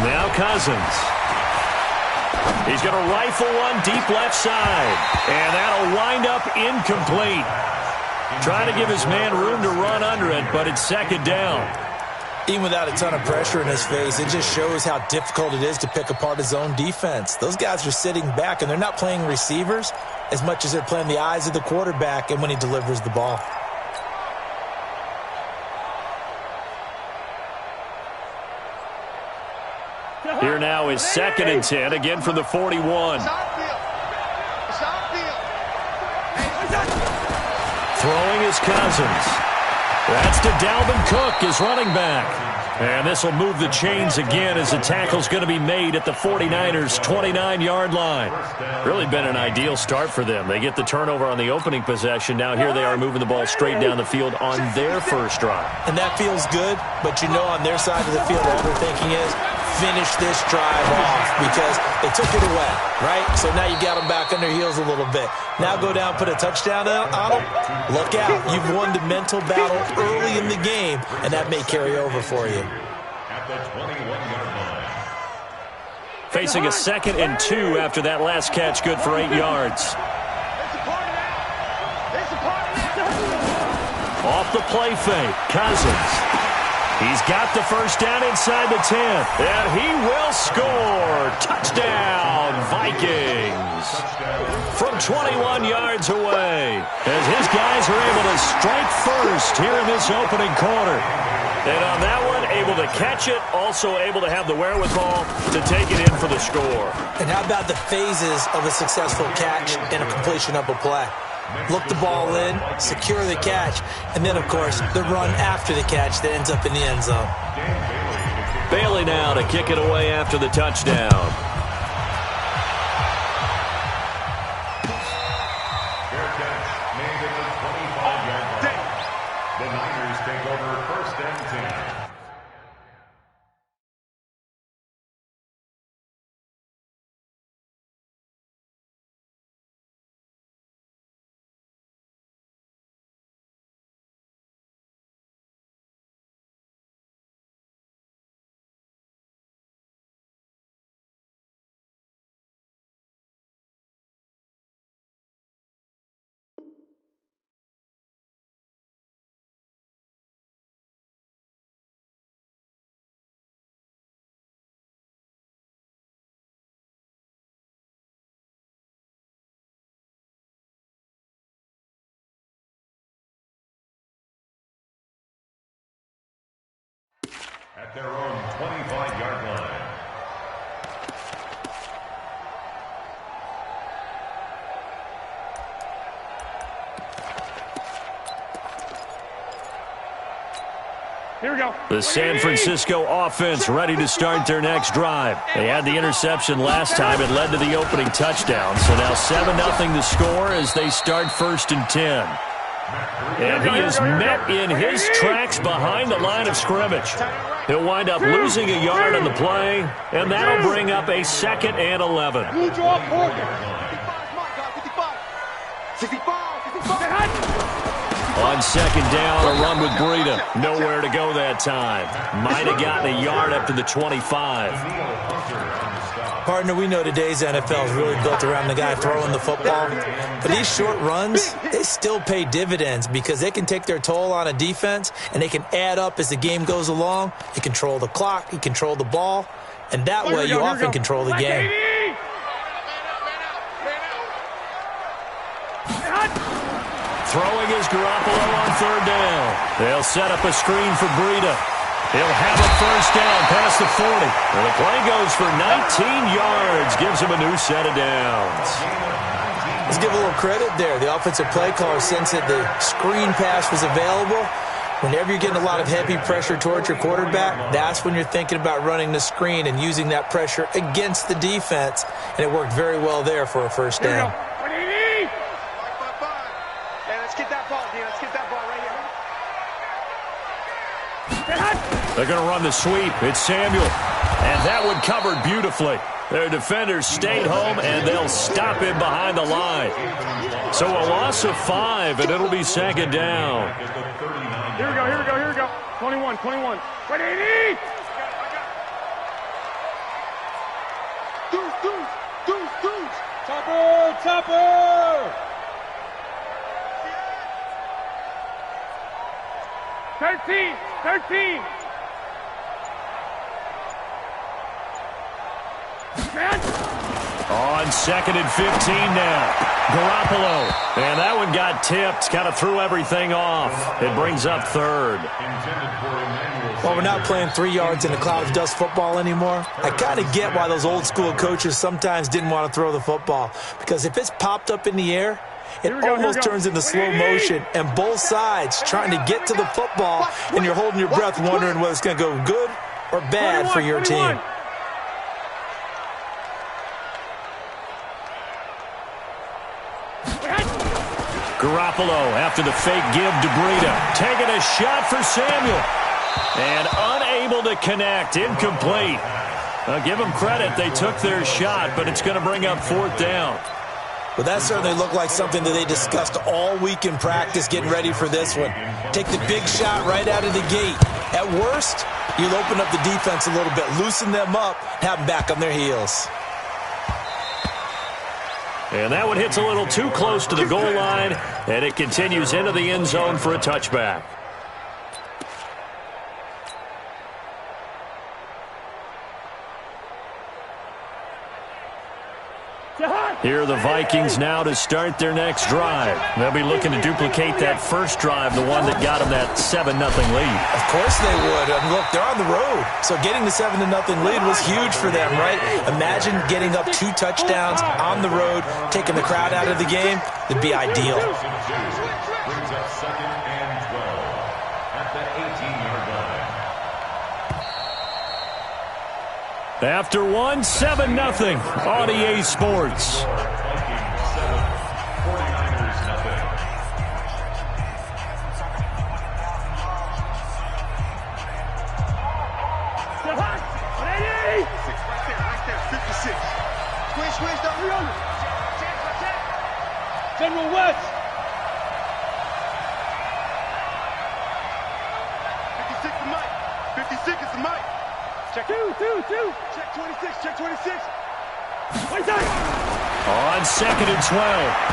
Now Cousins. He's going to rifle one deep left side. And that'll wind up incomplete. Trying to give his man room to run under it, but it's 2nd down. Even without a ton of pressure in his face, it just shows how difficult it is to pick apart his own defense. Those guys are sitting back, and they're not playing receivers as much as they're playing the eyes of the quarterback and when he delivers the ball. Here now is 2nd and 10, again from the 41. Throwing is Cousins. That's to Dalvin Cook, his running back. And this will move the chains again as the tackle's going to be made at the 49ers' 29-yard line. Really been an ideal start for them. They get the turnover on the opening possession. Now here they are moving the ball straight down the field on their first drive. And that feels good, but you know on their side of the field all they're thinking is, finish this drive off because they took it away, right? So now you got them back on their heels a little bit. Now go down, put a touchdown on them. Look out. You've won the mental battle early in the game, and that may carry over for you. At the 21-yard line. Facing a 2nd and 2 after that last catch, good for 8 yards. Off the play fake, Cousins. He's got the first down inside the 10, and he will score. Touchdown, Vikings. From 21 yards away, as his guys are able to strike first here in this opening quarter. And on that one, able to catch it, also able to have the wherewithal to take it in for the score. And how about the phases of a successful catch and a completion of a play? Look the ball in, secure the catch, and then, of course, the run after the catch that ends up in the end zone. Bailey now to kick it away after the touchdown. Fair catch made at the 25-yard line. The Niners take over 1st and 10. At their own 25-yard line. Here we go. The San Francisco offense ready to start their next drive. They had the interception last time. It led to the opening touchdown. So now 7-0 to score as they start 1st and 10. And he is met in his tracks behind the line of scrimmage. He'll wind up losing a yard on the play, and that'll bring up a 2nd and 11. Blue draw forward. 55, 55. 65, 55. On second down, a run with Breida. Nowhere to go that time. Might have gotten a yard up to the 25. Partner, we know today's NFL is really built around the guy throwing the football. But these short runs, they still pay dividends because they can take their toll on a defense, and they can add up as the game goes along. You control the clock, you control the ball, and that way you often control the game. Throwing is Garoppolo on third down. They'll set up a screen for Breida. He'll have a first down past the 40. And the play goes for 19 yards. Gives him a new set of downs. Let's give a little credit there. The offensive play caller sensed that the screen pass was available. Whenever you're getting a lot of heavy pressure towards your quarterback, that's when you're thinking about running the screen and using that pressure against the defense. And it worked very well there for a first down. They're going to run the sweep. It's Samuel. And that one covered beautifully. Their defenders stayed home, and they'll stop him behind the line. So a loss of 5, and it'll be second down. Here we go. 21. Ready? Deuce. Topper. 13. On second and 15 now. Garoppolo. And that one got tipped. Kind of threw everything off. It brings up third. Well, we're not playing 3 yards in a cloud of dust football anymore. I kind of get why those old school coaches sometimes didn't want to throw the football. Because if it's popped up in the air, it almost turns into slow motion, and both sides trying to get to the football, and you're holding your breath wondering whether it's going to go good or bad for your team. Garoppolo after the fake give to Breida. Taking a shot for Samuel. And unable to connect. Incomplete. Give them credit. They took their shot, but it's going to bring up fourth down. Well, that certainly looked like something that they discussed all week in practice getting ready for this one. Take the big shot right out of the gate. At worst, you'll open up the defense a little bit, loosen them up, have them back on their heels. And that one hits a little too close to the goal line, and it continues into the end zone for a touchback. Here are the Vikings now to start their next drive. They'll be looking to duplicate that first drive, the one that got them that 7-0 lead. Of course they would. Look, they're on the road, so getting the 7-0 lead was huge for them, right? Imagine getting up 2 touchdowns on the road, taking the crowd out of the game. It'd be ideal. Brings up second and 12 at the 18-yard line. After 7-0 on EA Sports. General West. 56 is Mike. 56 is the Mike. Check 2. Check 26. On second and 12,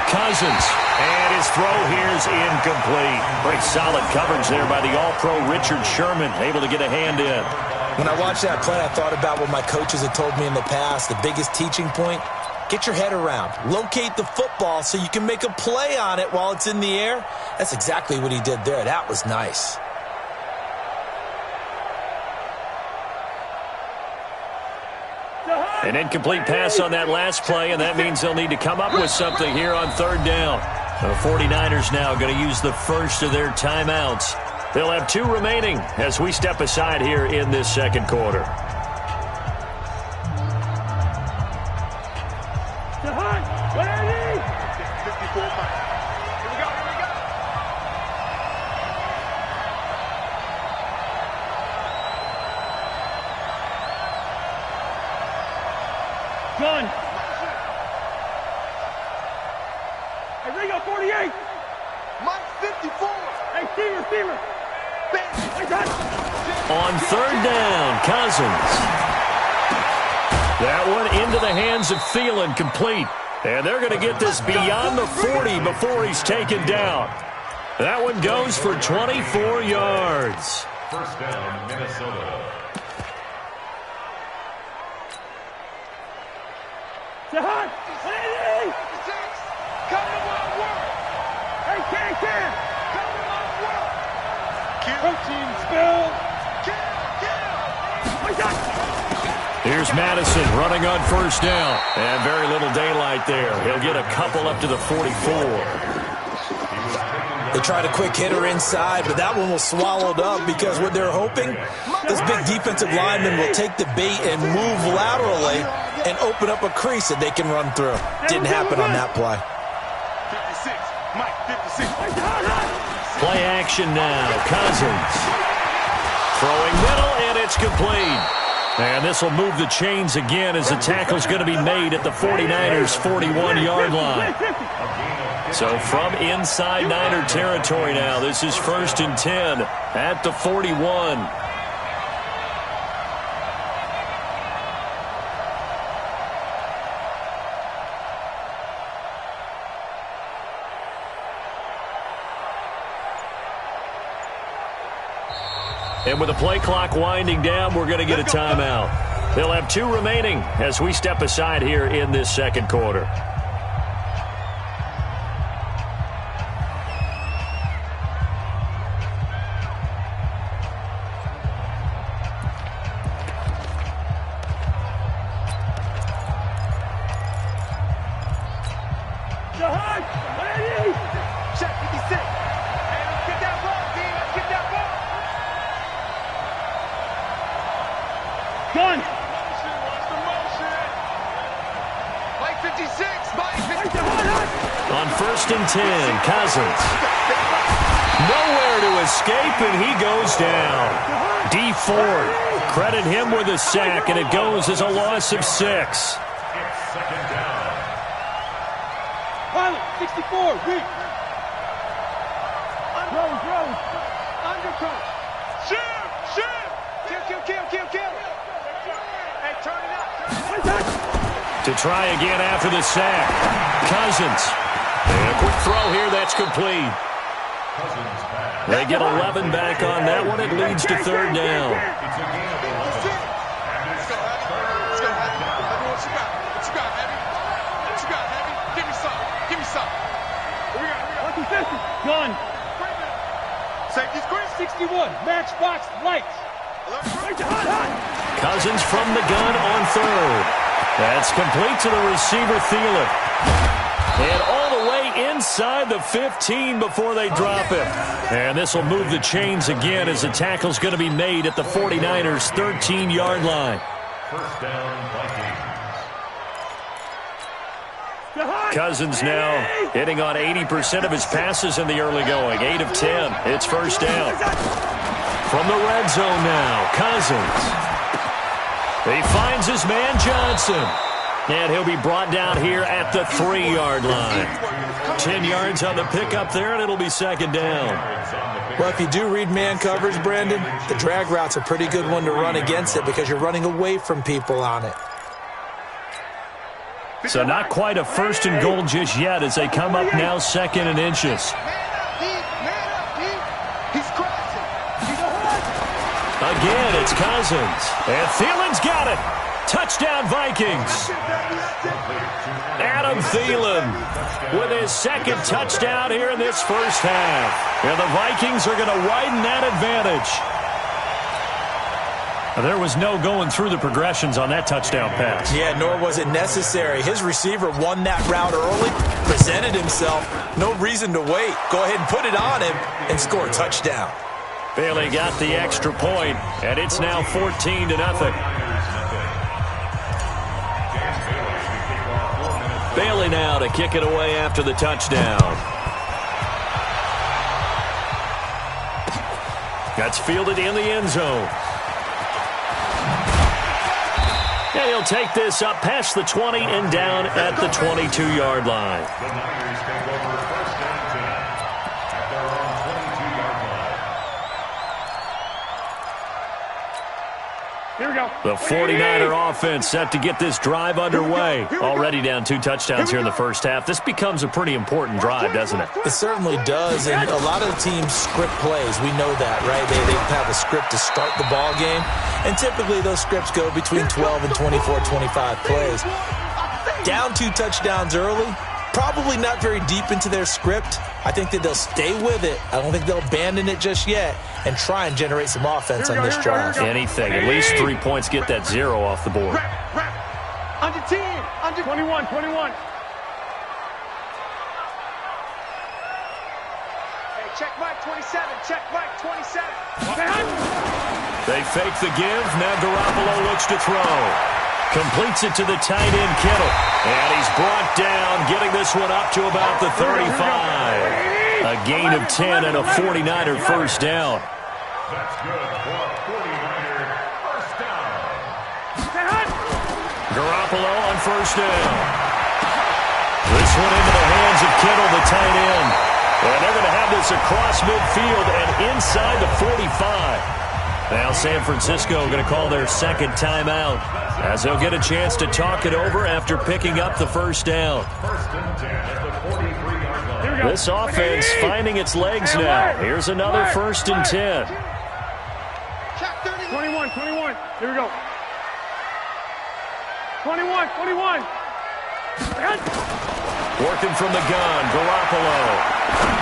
Cousins. And his throw here is incomplete. Great solid coverage there by the All-Pro Richard Sherman, able to get a hand in. When I watched that play, I thought about what my coaches had told me in the past. The biggest teaching point, get your head around. Locate the football so you can make a play on it while it's in the air. That's exactly what he did there. That was nice. An incomplete pass on that last play, and that means they'll need to come up with something here on third down. The 49ers now going to use the first of their timeouts. They'll have 2 remaining as we step aside here in this second quarter. Gun. Hey, Ringo, 48. Mike, 54. On third down, Cousins. That one into the hands of Thielen, complete. And they're going to get this beyond the 40 before he's taken down. That one goes for 24 yards. First down, Minnesota. Jahan, Andy! Come to my work! Hey, Can! Come to my work! Protein spill! Here's Madison running on first down. And very little daylight there. He'll get a couple up to the 44. They tried a quick hitter inside, but that one was swallowed up because what they're hoping, this big defensive lineman will take the bait and move laterally and open up a crease that they can run through. Didn't happen on that play. 56, Mike, 56. Play action now. Cousins. Throwing middle, and it's complete. And this will move the chains again as the tackle's going to be made at the 49ers' 41-yard line. So from inside Niner territory now, this is 1st and 10 at the 41. And with the play clock winding down, we're going to get a timeout. They'll have 2 remaining as we step aside here in this second quarter. On 1st and 10, Cousins. Nowhere to escape, and he goes down. D Ford, credit him with a sack, and it goes as a loss of 6. Second down. Pilot, 64, weak. Rose. Undercut. Shoot. Kill. Hey, turn it up. To try again after the sack. Cousins. And a quick throw here, that's complete. They get 11 back on that one. It leads to 3rd down. Let's go, Heavy. What you got, Heavy? Give me some. We got. Gun. Safety's green. 61. Matchbox lights. Cousins from the gun on 3rd. That's complete to the receiver, Thielen. And all the way inside the 15 before they drop him. And this will move the chains again as the tackle's going to be made at the 49ers' 13-yard line. First down, Vikings. Cousins now hitting on 80% of his passes in the early going. 8 of 10. It's first down. From the red zone now, Cousins. He finds his man Johnson. And he'll be brought down here at the 3-yard line. 10 yards on the pickup there, and it'll be 2nd down. Well, if you do read man coverage, Brandon, the drag route's a pretty good one to run against it because you're running away from people on it. So not quite a 1st and goal just yet as they come up now 2nd and inches. Again, it's Cousins. And Thielen's got it. Touchdown, Vikings. Adam Thielen with his 2nd touchdown here in this first half. And the Vikings are going to widen that advantage. There was no going through the progressions on that touchdown pass. Yeah, nor was it necessary. His receiver won that route early, presented himself. No reason to wait. Go ahead and put it on him and score a touchdown. Bailey got the extra point, and it's now 14-0. Bailey now to kick it away after the touchdown. That's fielded in the end zone. And he'll take this up past the 20 and down at the 22-yard line. The Niners take over 1st and 10 at their own 22-yard Here we go. The 49er offense set to get this drive underway. Already down 2 touchdowns here in the first half. This becomes a pretty important drive, doesn't it? It certainly does, and a lot of the teams script plays. We know that, right? They have a script to start the ball game, and typically those scripts go between 12 and 24, 25 plays. Down 2 touchdowns early, probably not very deep into their script. I think that they'll stay with it. I don't think they'll abandon it just yet and try and generate some offense on this drive. Anything. At least 3 points, get that 0 off the board. Under 10. Under 21. 21. Hey, check Mike 27. Check Mike 27. They fake the give. Now Garoppolo looks to throw. Completes it to the tight end, Kittle. And he's brought down, getting this one up to about the 35. A gain of 10 and a 49er first down. That's good for a 49er first down. Garoppolo on first down. This one into the hands of Kittle, the tight end. And they're going to have this across midfield and inside the 45. Now San Francisco going to call their second timeout as they'll get a chance to talk it over after picking up the first down. First and 10 at the 43-yard line. This offense finding its legs now. Here's another first and 10. 21. 21. Here we go. 21. 21. Working from the gun, Garoppolo.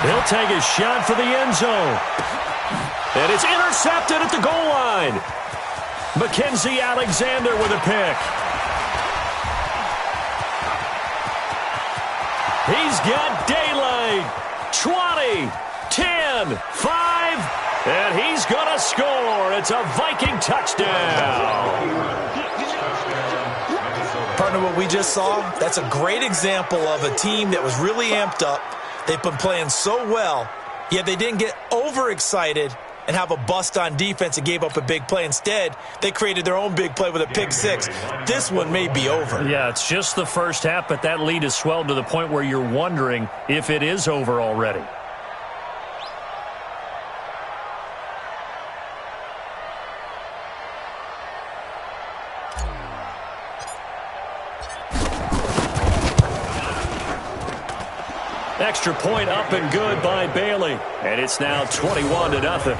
He'll take a shot for the end zone. And it's intercepted at the goal line. Mackenzie Alexander with a pick. He's got daylight. 20, 10, 5, and he's going to score. It's a Viking touchdown. Partner, what we just saw, that's a great example of a team that was really amped up. They've been playing so well, yet they didn't get overexcited and have a bust on defense and gave up a big play. Instead, they created their own big play with a pick six. This one may be over. Yeah, it's just the first half, but that lead has swelled to the point where you're wondering if it is over already. Extra point up and good by Bailey. And it's now 21-0. 21, 49ers nothing.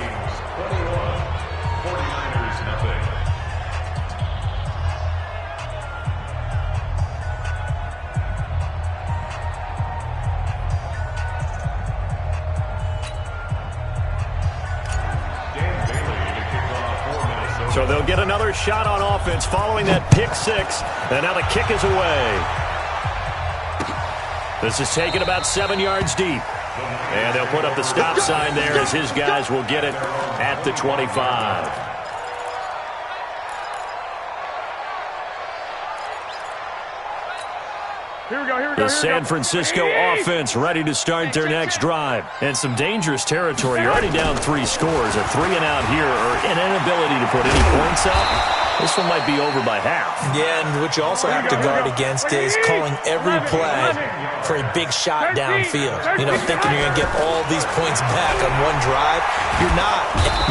So they'll get another shot on offense following that pick six. And now the kick is away. This is taken about 7 yards deep. And they'll put up the stop sign there as his guys will get it at the 25. The San Francisco offense ready to start their next drive. And some dangerous territory. You're already down 3 scores. A 3 and out here or an inability to put any points up. This one might be over by half. Yeah, and what you also have to guard against is calling every play for a big shot downfield. You know, thinking you're going to get all these points back on one drive. You're not.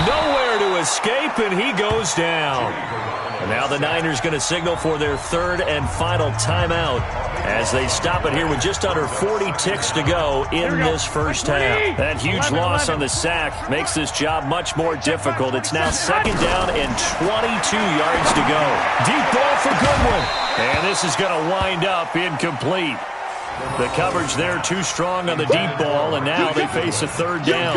Nowhere to escape, and he goes down. And now the Niners going to signal for their third and final timeout as they stop it here with just under 40 ticks to go in this first half. That huge loss on the sack makes this job much more difficult. It's now second down and 22 yards to go. Deep ball for Goodwin. And this is going to wind up incomplete. The coverage there too strong on the deep ball, and now they face a third down.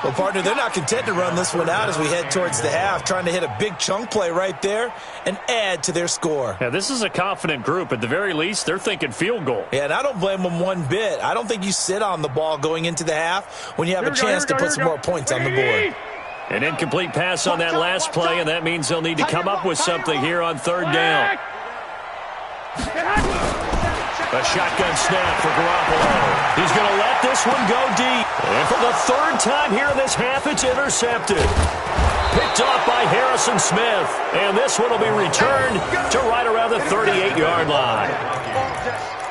Well, partner, they're not content to run this one out as we head towards the half, trying to hit a big chunk play right there and add to their score. Yeah, this is a confident group. At the very least, they're thinking field goal. Yeah, and I don't blame them one bit. I don't think you sit on the ball going into the half when you have a chance to put some more points on the board. An incomplete pass on that last play, and that means they'll need to come up with something here on third down. A shotgun snap for Garoppolo. He's going to let this one go deep. And for the third time here in this half, it's intercepted. Picked off by Harrison Smith. And this one will be returned to right around the 38-yard line.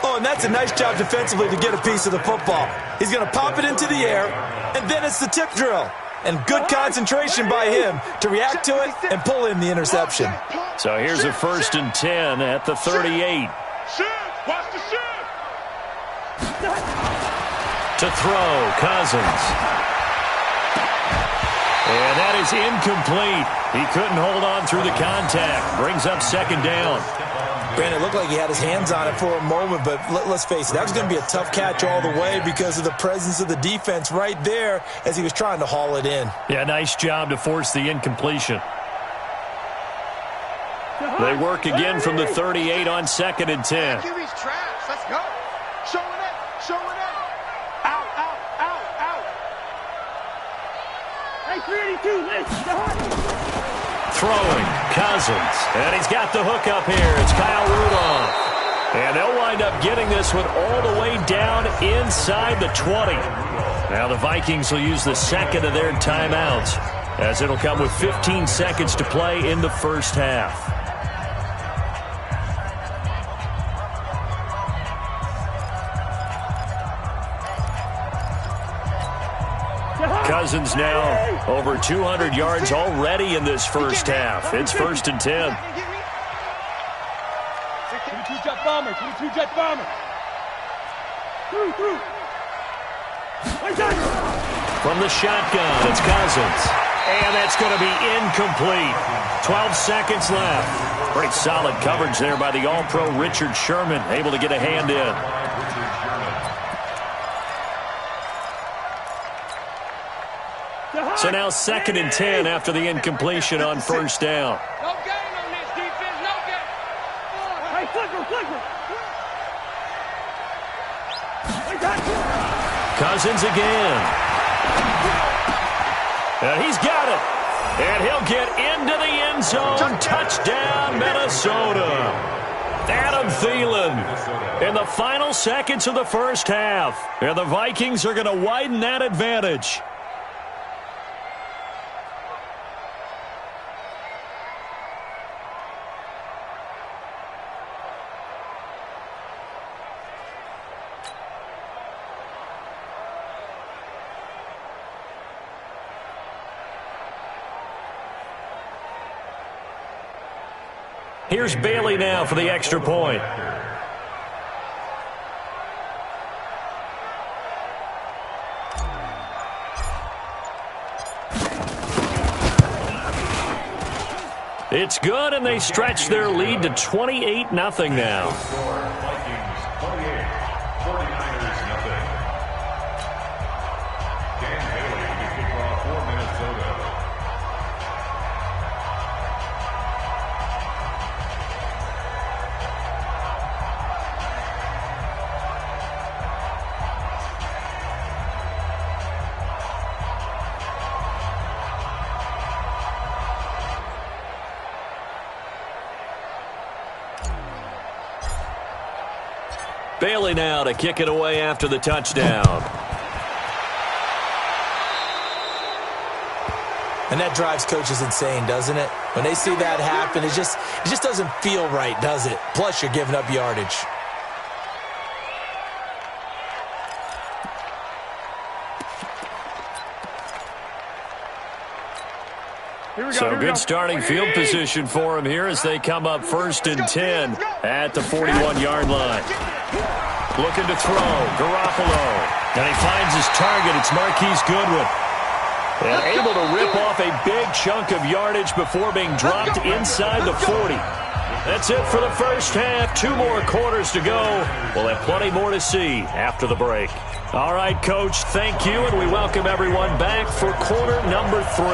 Oh, and that's a nice job defensively to get a piece of the football. He's going to pop it into the air, and then it's the tip drill. and good concentration by him to react to it and pull in the interception. So here's a 1st and 10 at the 38. Watch the shift. To throw, Cousins. And that is incomplete. He couldn't hold on through the contact. Brings up 2nd down. Brandon, it looked like he had his hands on it for a moment, but let's face it, that was going to be a tough catch all the way because of the presence of the defense right there as he was trying to haul it in. Yeah, nice job to force the incompletion. They work again from the 38 on 2nd and 10. QB's trash. Let's go. Showing it. Out. Hey, 382, listen. Throwing, Cousins. And he's got the hook up here. It's Kyle Rudolph. And they'll wind up getting this one all the way down inside the 20. Now the Vikings will use the 2nd of their timeouts, as it'll come with 15 seconds to play in the first half. Cousins now over 200 yards already in this first half. It's 1st and 10. 22 jet bomber. Through. From the shotgun, it's Cousins. And that's going to be incomplete. 12 seconds left. Pretty solid coverage there by the All-Pro Richard Sherman, able to get a hand in. So now 2nd and 10 after the incompletion on 1st down. No gain on this defense. No gain. Hey, flicker. Cousins again. And he's got it. And he'll get into the end zone. Touchdown, Minnesota. Adam Thielen in the final seconds of the first half. And the Vikings are going to widen that advantage. Here's Bailey now for the extra point. It's good, and they stretch their lead to 28-0 now. Vikings 28, 49ers nothing. Dan Bailey to kick off for Minnesota. Bailey now to kick it away after the touchdown. And that drives coaches insane, doesn't it? When they see that happen, it just doesn't feel right, does it? Plus, you're giving up yardage. So good starting field position for him here as they come up 1st and 10 at the 41-yard line. Looking to throw, Garoppolo. And he finds his target. It's Marquise Goodwin. And able to rip off a big chunk of yardage before being dropped inside the 40. That's it for the first half. 2 more quarters to go. We'll have plenty more to see after the break. All right, Coach, thank you, and we welcome everyone back for quarter number 3.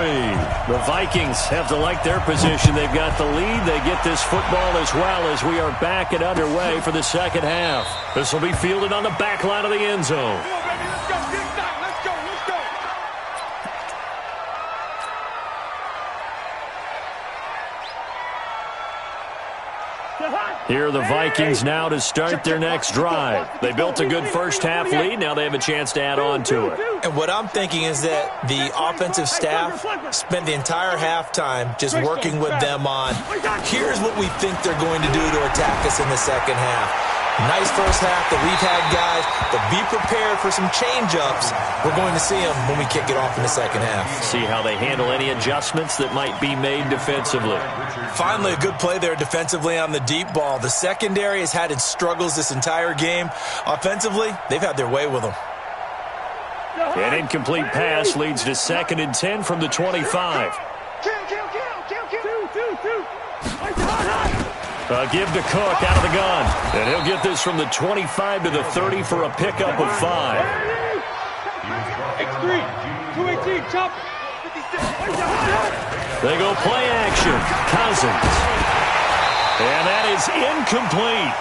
The Vikings have to like their position. They've got the lead. They get this football as well as we are back and underway for the second half. This will be fielded on the back line of the end zone. Here are the Vikings now to start their next drive. They built a good first half lead. Now they have a chance to add on to it. And what I'm thinking is that the offensive staff spent the entire halftime just working with them on, here's what we think they're going to do to attack us in the second half. Nice first half that we've had, guys, but be prepared for some change-ups. We're going to see them when we kick it off in the second half. See how they handle any adjustments that might be made defensively. Finally, a good play there defensively on the deep ball. The secondary has had its struggles this entire game. Offensively, they've had their way with them. An incomplete pass leads to 2nd and 10 from the 25. A give to Cook out of the gun. And he'll get this from the 25 to the 30 for a pickup of 5. X3, 218, chop. They go play action. Cousins. And that is incomplete.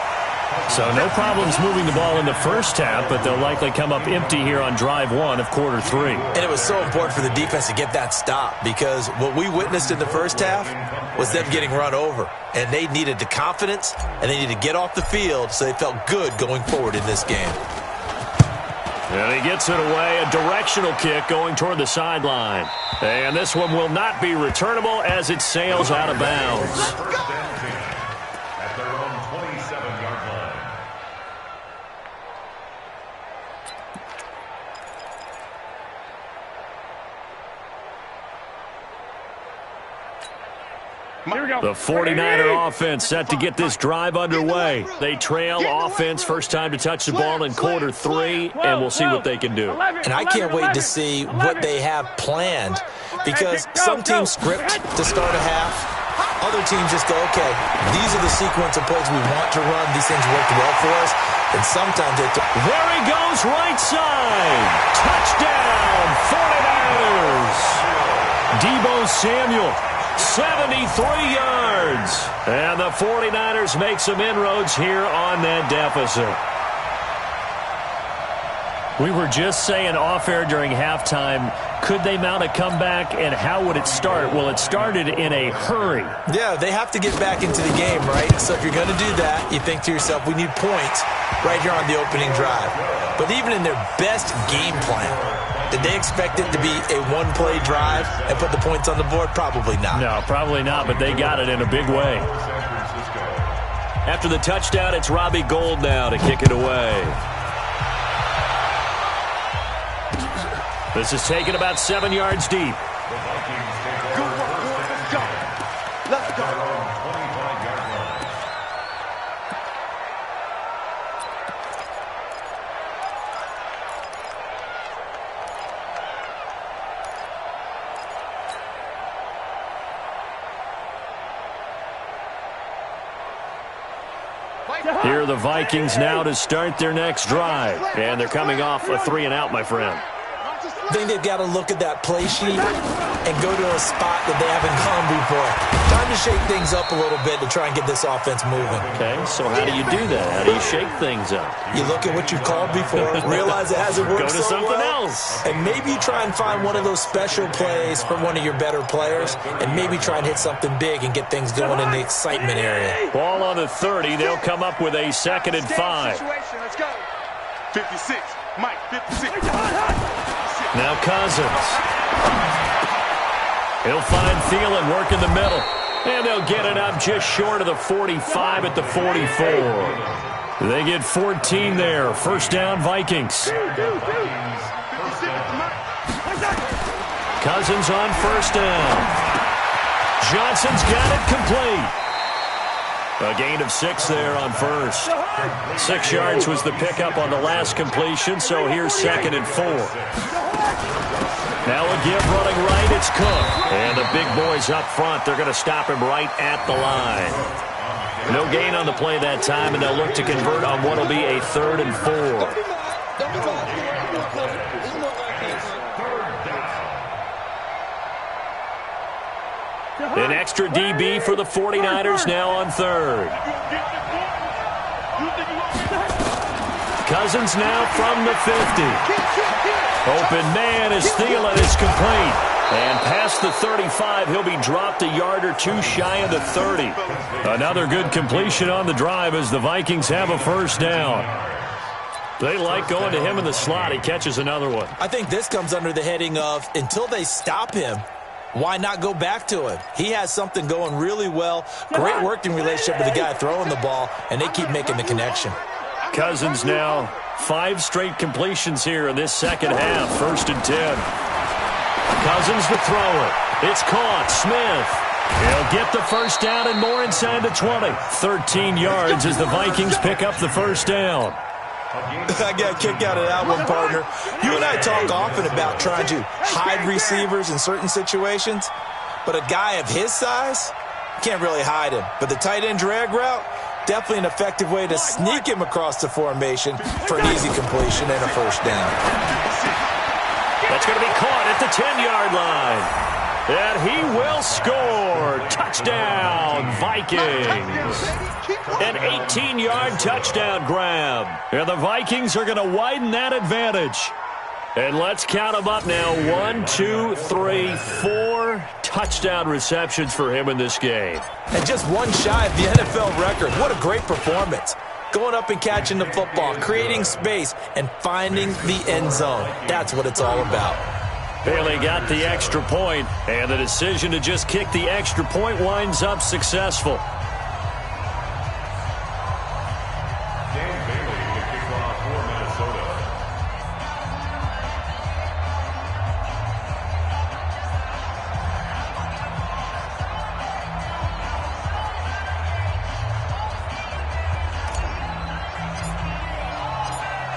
So no problems moving the ball in the first half, but they'll likely come up empty here on drive 1 of quarter 3. And it was so important for the defense to get that stop, because what we witnessed in the first half was them getting run over. And they needed the confidence, and they needed to get off the field so they felt good going forward in this game. And he gets it away, a directional kick going toward the sideline. And this one will not be returnable as it sails out of bounds. At their own 27-yard line. The 49er offense set to get this drive underway. They trail offense first time to touch the ball in quarter 3, and we'll see what they can do. And I can't wait to see what they have planned, because some teams script to start a half. Other teams just go, okay, these are the sequence of plays we want to run. These things worked well for us. And sometimes they... There he goes, right side. Touchdown, 49ers. Deebo Samuel. 73 yards. And the 49ers make some inroads here on that deficit. We were just saying off-air during halftime, could they mount a comeback, and how would it start? Well, it started in a hurry. Yeah, they have to get back into the game, right? So if you're going to do that, you think to yourself, we need points right here on the opening drive. But even in their best game plan, did they expect it to be a one-play drive and put the points on the board? Probably not. No, probably not, but they got it in a big way. After the touchdown, it's Robbie Gould now to kick it away. This is taken about 7 yards deep. Let's go. Here are the Vikings now to start their next drive. And they're coming off a 3-and-out, my friend. I think they've got to look at that play sheet and go to a spot that they haven't gone before. Time to shake things up a little bit to try and get this offense moving. Okay, so how do you do that? How do you shake things up? You look at what you've called before, realize it hasn't worked so well. Go to something else. And maybe you try and find one of those special plays from one of your better players, and maybe try and hit something big and get things going in the excitement area. Ball on the 30. They'll come up with a 2nd and 5. Let's go. 56. Mike, 56. Now Cousins. He'll find Thielen, work in the middle. And they'll get it up just short of the 45 at the 44. They get 14 there. First down, Vikings. Cousins on first down. Johnson's got it complete. A gain of 6 there on first. 6 yards was the pickup on the last completion, so here's 2nd and 4. Now a give running right, it's Cook. And the big boys up front, they're going to stop him right at the line. No gain on the play that time, and they'll look to convert on what will be a 3rd and 4. An extra DB for the 49ers now on 3rd. Cousins now from the 50. Open man as Thielen is complete. And past the 35, he'll be dropped a yard or 2 shy of the 30. Another good completion on the drive as the Vikings have a first down. They like going to him in the slot. He catches another one. I think this comes under the heading of, until they stop him, why not go back to him? He has something going really well. Great working relationship with the guy throwing the ball, and they keep making the connection. Cousins now 5 straight completions here in this second half. 1st and 10. Cousins to throw it. It's caught. Smith. He'll get the first down and more inside the 20. 13 yards as the Vikings pick up the first down. I got a kick out of that one, partner. You and I talk often about trying to hide receivers in certain situations, but a guy of his size, can't really hide him. But the tight end drag route, definitely an effective way to sneak him across the formation for an easy completion and a first down. That's going to be caught at the 10-yard line. And he will score. Touchdown, Vikings. An 18-yard touchdown grab. And the Vikings are going to widen that advantage. And let's count them up now. 1, 2, 3, 4 touchdown receptions for him in this game. And just one shy of the NFL record. What a great performance. Going up and catching the football, creating space, and finding the end zone. That's what it's all about. Bailey got the extra point, and the decision to just kick the extra point winds up successful. Dan Bailey to kick off for Minnesota.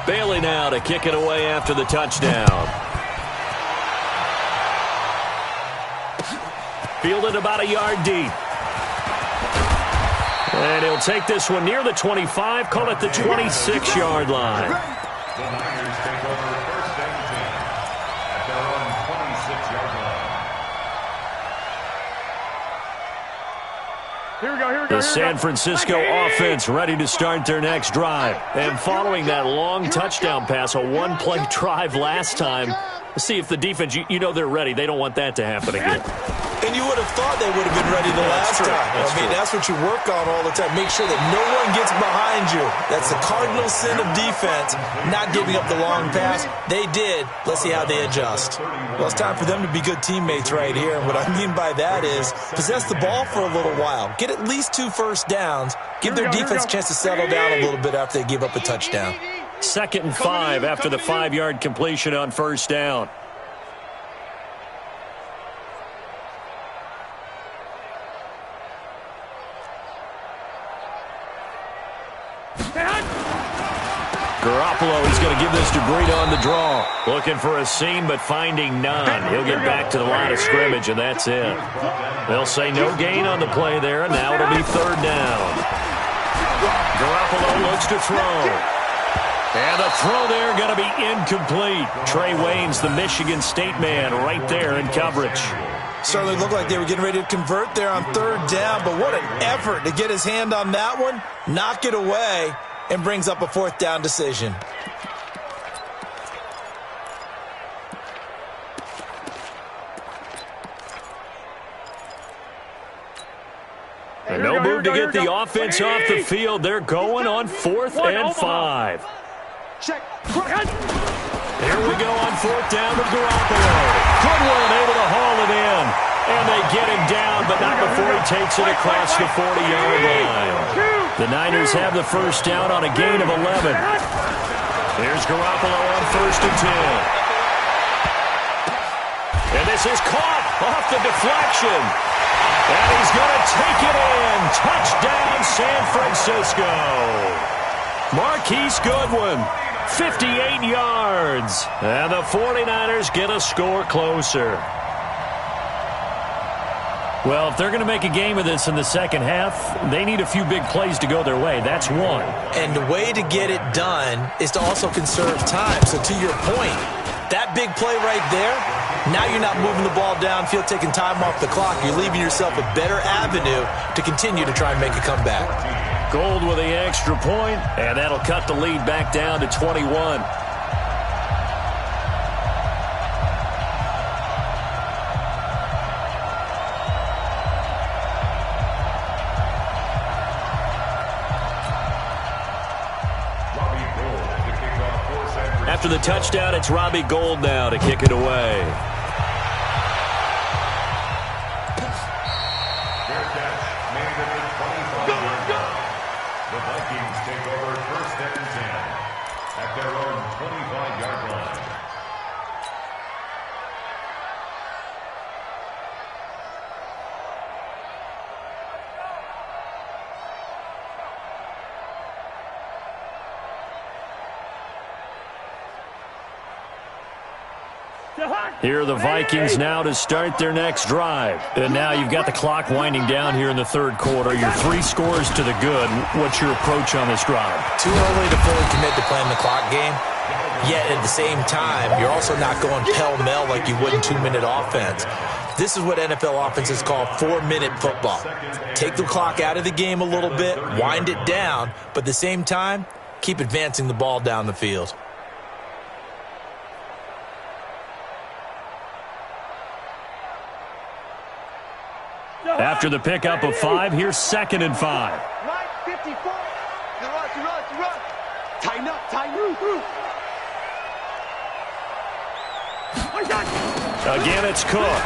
Bailey now to kick it away after the touchdown. Fielded about a yard deep. And he'll take this one near the 25, call it the 26-yard line. The Niners take over 1st and 10 at their own 26-yard line. Here we go. The San Francisco offense ready to start their next drive. And following that long touchdown pass, a one-play drive last time, let's see if the defense, you know they're ready. They don't want that to happen again. And you would have thought they would have been ready the last time. That's what you work on all the time. Make sure that no one gets behind you. That's the cardinal sin of defense, not giving up the long pass. They did. Let's see how they adjust. Well, it's time for them to be good teammates right here. And what I mean by that is possess the ball for a little while. Get at least 2 first downs. Give their defense a chance to settle down a little bit after they give up a touchdown. 2nd and 5 after the 5-yard completion on first down. Garoppolo is going to give this to Breida on the draw. Looking for a seam, but finding none. He'll get back to the line of scrimmage, and that's it. They'll say no gain on the play there, and now it'll be 3rd down. Garoppolo looks to throw. And the throw there going to be incomplete. Trey Waynes, the Michigan State man, right there in coverage. Certainly looked like they were getting ready to convert there on 3rd down, but what an effort to get his hand on that one, knock it away, and brings up a 4th down decision. And no move to get the offense off the field. They're going on 4th and 5. Check. Here we go on 4th down with Garoppolo. Goodwin able to haul it in. And they get him down, but not before he takes it across the 40-yard line. The Niners have the first down on a gain of 11. Here's Garoppolo on 1st and 10. And this is caught off the deflection. And he's going to take it in. Touchdown, San Francisco. Marquise Goodwin, 58 yards. And the 49ers get a score closer. Well, if they're going to make a game of this in the second half, they need a few big plays to go their way. That's one. And the way to get it done is to also conserve time. So to your point, that big play right there, now you're not moving the ball downfield, taking time off the clock. You're leaving yourself a better avenue to continue to try and make a comeback. Gold with the extra point, and that'll cut the lead back down to 21. After the touchdown, it's Robbie Gould now to kick it away. Fair catch made at the 25-yard line. The Vikings take over 1st and 10. Here are the Vikings now to start their next drive. And now you've got the clock winding down here in the third quarter. You're 3 scores to the good. What's your approach on this drive? Too early to fully commit to playing the clock game. Yet at the same time, you're also not going pell-mell like you would in 2-minute offense. This is what NFL offenses call 4-minute football. Take the clock out of the game a little bit, wind it down, but at the same time, keep advancing the ball down the field. After the pickup of 5, here's 2nd and 5. Right, 54. To run. Tighten up, tighten. Again, it's Cook.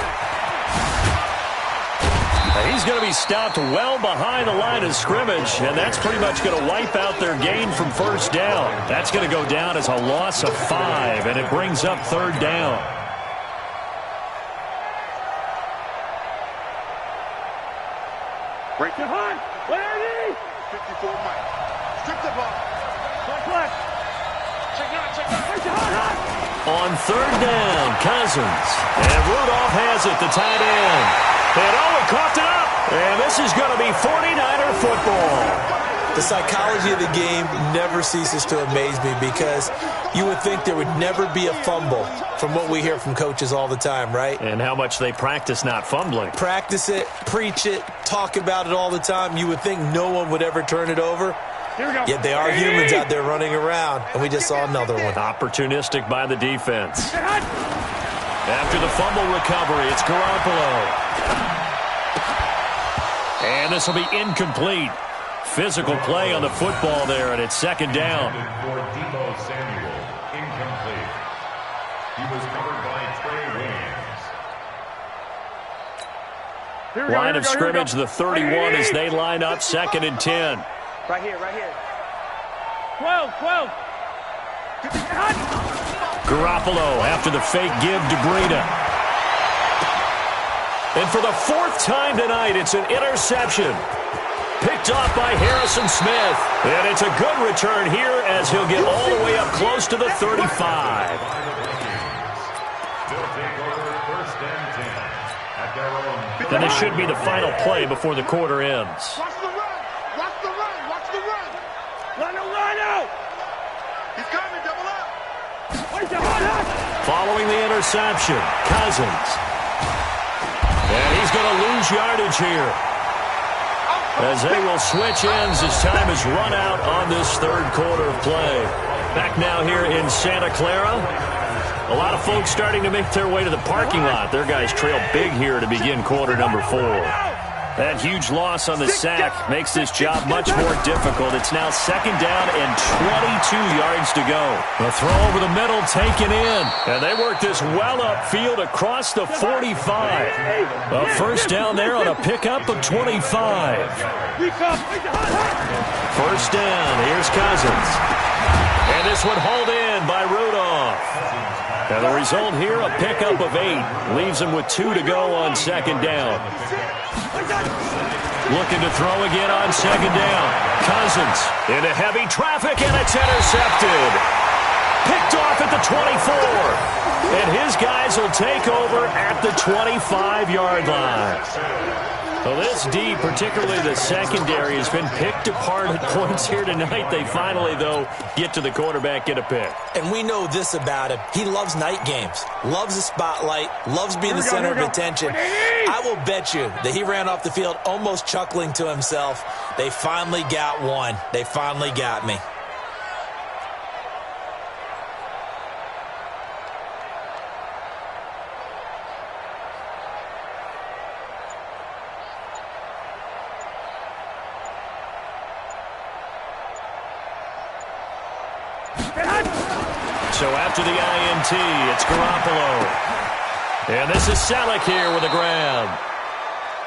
He's going to be stopped well behind the line of scrimmage, and that's pretty much going to wipe out their gain from first down. That's going to go down as a loss of 5, and it brings up 3rd down. Break the hunt. Ready? 54 Mike. Strip the ball. Left. Check out. Break the hunt. On 3rd down, Cousins. And Rudolph has it, the tight end. And he coughed it up. And this is going to be 49er football. The psychology of the game never ceases to amaze me because you would think there would never be a fumble from what we hear from coaches all the time, right? And how much they practice not fumbling. Practice it, preach it, talk about it all the time. You would think no one would ever turn it over. Here we go. Yet they are humans out there running around, and we just saw another one. Opportunistic by the defense. After the fumble recovery, it's Garoppolo. And this will be incomplete. Physical play on the football there, and it's 2nd down. For Deebo Samuel, incomplete. He was covered by Trey Williams. Line of scrimmage, the 31 as they line up, 2nd and 10. Right here. 12. Garoppolo after the fake give to Breida. And for the 4th time tonight, it's an interception. Picked off by Harrison Smith. And it's a good return here as he'll get all the way up close to the 35. They'll take over 1st and 10 at their own. And this should be the final play before the quarter ends. Watch the run. Run out. He's coming, double up. Following the interception, Cousins. And he's going to lose yardage here, as they will switch ends as time is run out on this 3rd quarter of play. Back now here in Santa Clara. A lot of folks starting to make their way to the parking lot. Their guys trail big here to begin quarter number 4. That huge loss on the sack makes this job much more difficult. It's now 2nd down and 22 yards to go. The throw over the middle taken in. And they work this well upfield across the 45. A 1st down there on a pickup of 25. 1st down. Here's Cousins. And this one hauled in by Rudolph. And the result here, a pickup of 8. Leaves him with 2 to go on 2nd down. Looking to throw again on 2nd down. Cousins into heavy traffic, and it's intercepted. Picked off at the 24. And his guys will take over at the 25-yard line. Well, this D, particularly the secondary, has been picked apart at points here tonight. They finally, though, get to the quarterback, get a pick. And we know this about him. He loves night games, loves the spotlight, loves being the center of attention. I will bet you that he ran off the field almost chuckling to himself. They finally got one. They finally got me. So after the INT, it's Garoppolo. And this is Selleck here with a grab.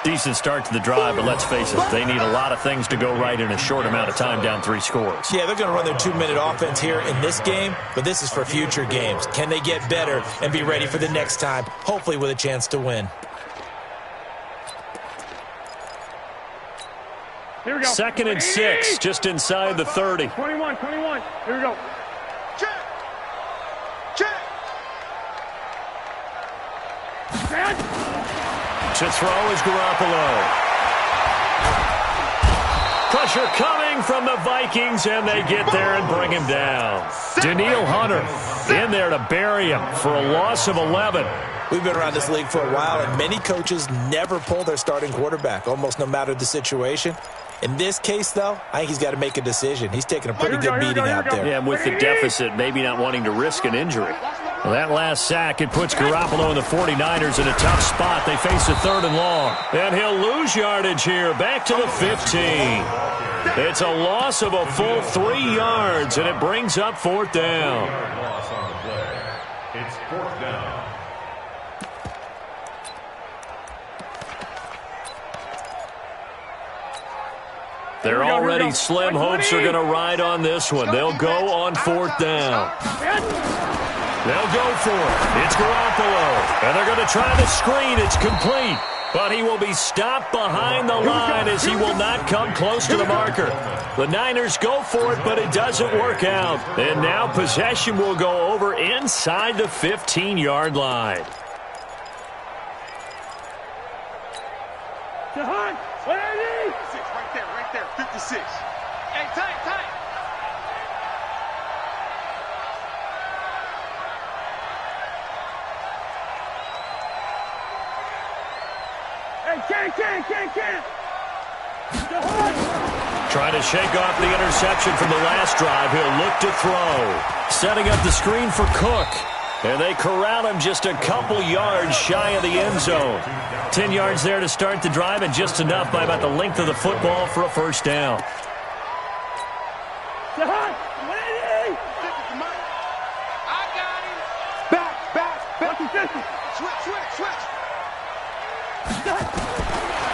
Decent start to the drive, but let's face it, they need a lot of things to go right in a short amount of time, down 3 scores. Yeah, they're going to run their 2-minute offense here in this game, but this is for future games. Can they get better and be ready for the next time, hopefully with a chance to win? Here we go. 2nd and 6, just inside the 30. 21. Here we go. Check. To throw is Garoppolo. Pressure coming from the Vikings, and they get there and bring him down. Danielle Hunter in there to bury him for a loss of 11. We've been around this league for a while, and many coaches never pull their starting quarterback, almost no matter the situation. In this case, though, I think he's got to make a decision. He's taking a pretty good beating out there. Yeah, with the deficit, maybe not wanting to risk an injury. Well, that last sack, it puts Garoppolo and the 49ers in a tough spot. They face a 3rd and long. And he'll lose yardage here, back to the 15. It's a loss of a full 3 yards, and it brings up 4th down. Loss on the play. It's 4th down. They're already slim hopes are going to ride on this one. They'll go on 4th down. They'll go for it. It's Garoppolo. And they're going to try the screen. It's complete. But he will be stopped behind the line as he will not come close to the marker. The Niners go for it, but it doesn't work out. And now possession will go over inside the 15-yard line. Right there, 56. Hey, tight. Hey, can't. Trying to shake off the interception from the last drive. He'll look to throw. Setting up the screen for Cook. And they corral him just a couple yards shy of the end zone. 10 yards there to start the drive, and just enough by about the length of the football for a 1st down.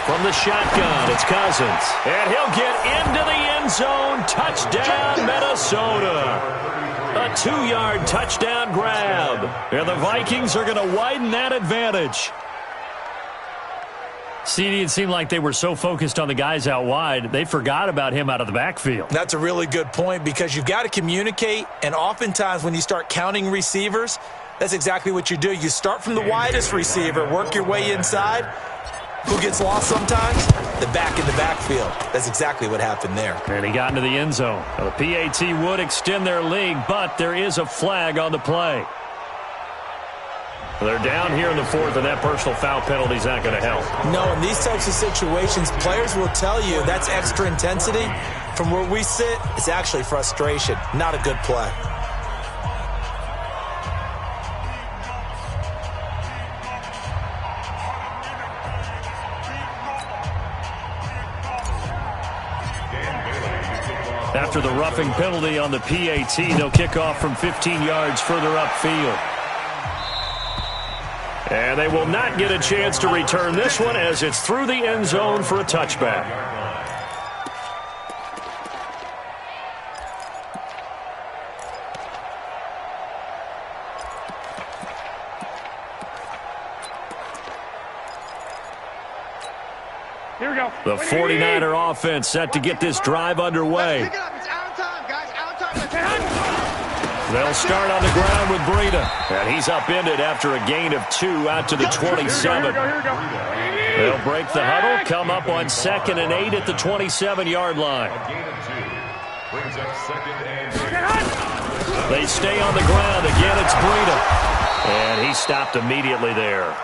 From the shotgun, it's Cousins. And he'll get into the end zone. Touchdown, Minnesota. A 2-yard touchdown grab. And the Vikings are going to widen that advantage. CD, it seemed like they were so focused on the guys out wide, they forgot about him out of the backfield. That's a really good point, because you've got to communicate, and oftentimes when you start counting receivers, that's exactly what you do. You start from the widest receiver, work your way inside. Who gets lost sometimes? The back in the backfield. That's exactly what happened there. And he got into the end zone. Now, the PAT would extend their lead, but there is a flag on the play. They're down here in the 4th, and that personal foul penalty is not going to help. No, in these types of situations, players will tell you that's extra intensity. From where we sit, it's actually frustration. Not a good play. After the roughing penalty on the PAT, they'll kick off from 15 yards further upfield. And they will not get a chance to return this one as it's through the end zone for a touchback. Here we go. The 49er offense set to get this drive underway. Pick it up. It's out of time, guys. Out of time. They'll start on the ground with Breida. And he's upended after a gain of 2 out to the 27. They'll break the huddle, come up on 2nd and 8 at the 27-yard line. Brings up 2nd and 8. They stay on the ground. Again, it's Breida. And he stopped immediately there.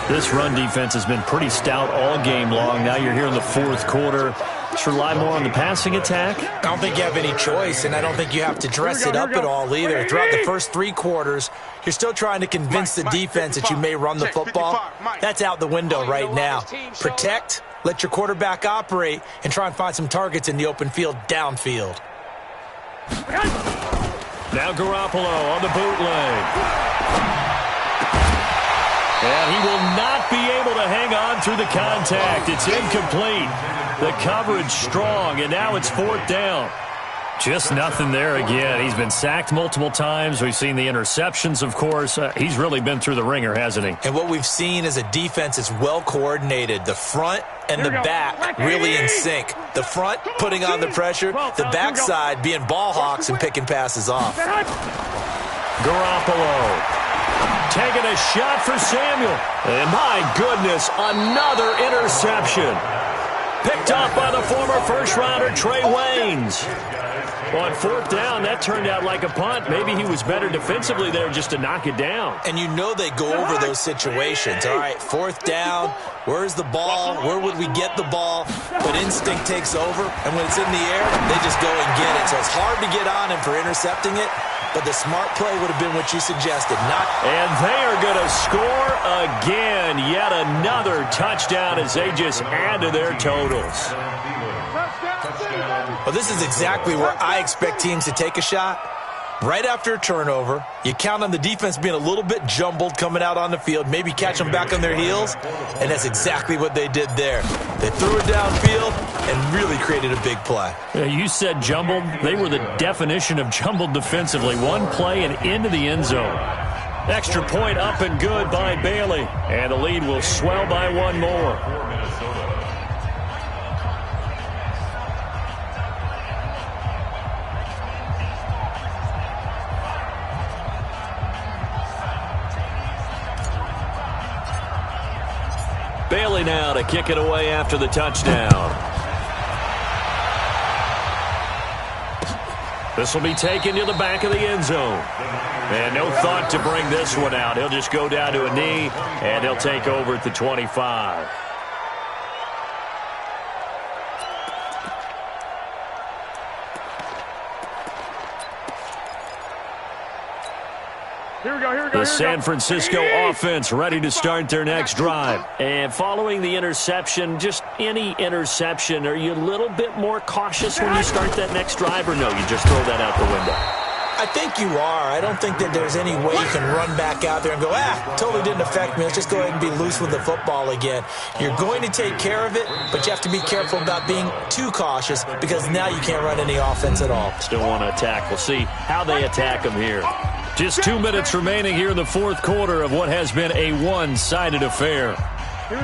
This run defense has been pretty stout all game long. Now you're here in the 4th quarter. Should rely more on the passing attack? I don't think you have any choice, and I don't think you have to dress it up at all either. Throughout the first 3 quarters, you're still trying to convince the defense that you may run the football. That's out the window right now. Protect, let your quarterback operate, and try and find some targets in the open field downfield. Now Garoppolo on the bootleg. And he will not be able to hang on through the contact. It's incomplete. The coverage strong, and now it's 4th down. Just nothing there again. He's been sacked multiple times. We've seen the interceptions, of course. He's really been through the ringer, hasn't he? And what we've seen is a defense that's well coordinated. The front and the back really in sync. The front putting on the pressure. The backside being ball hawks and picking passes off. Garoppolo. taking a shot for Samuel. And my goodness, another interception. Picked up by the former first-rounder Trey Waynes. On fourth down, that turned out like a punt. Maybe he was better defensively there just to knock it down. And you know they go over those situations. All right, fourth down, where's the ball? Where would we get the ball? But instinct takes over, and when it's in the air, they just go and get it. So it's hard to get on him for intercepting it, but the smart play would have been what you suggested. And they are going to score again. Yet another touchdown as they just add to their totals. Well, this is exactly where I expect teams to take a shot. Right after a turnover, you count on the defense being a little bit jumbled coming out on the field, maybe catch them back on their heels, and that's exactly what they did there. They threw it downfield and really created a big play. Yeah, you said jumbled. They were the definition of jumbled defensively. One play and into the end zone. Extra point up and good by Bailey, and the lead will swell by one more. Bailey now to kick it away after the touchdown. This will be taken to the back of the end zone. And no thought to bring this one out. He'll just go down to a knee, and he'll take over at the 25. The San Francisco offense ready to start their next drive. And following the interception, just any interception, are you a little bit more cautious when you start that next drive, or no, you just throw that out the window? I think you are. I don't think that there's any way you can run back out there and go, totally didn't affect me. Let's just go ahead and be loose with the football again. You're going to take care of it, but you have to be careful about being too cautious because now you can't run any offense at all. Still want to attack. We'll see how they attack them here. Just 2 minutes remaining here in the fourth quarter of what has been a one-sided affair.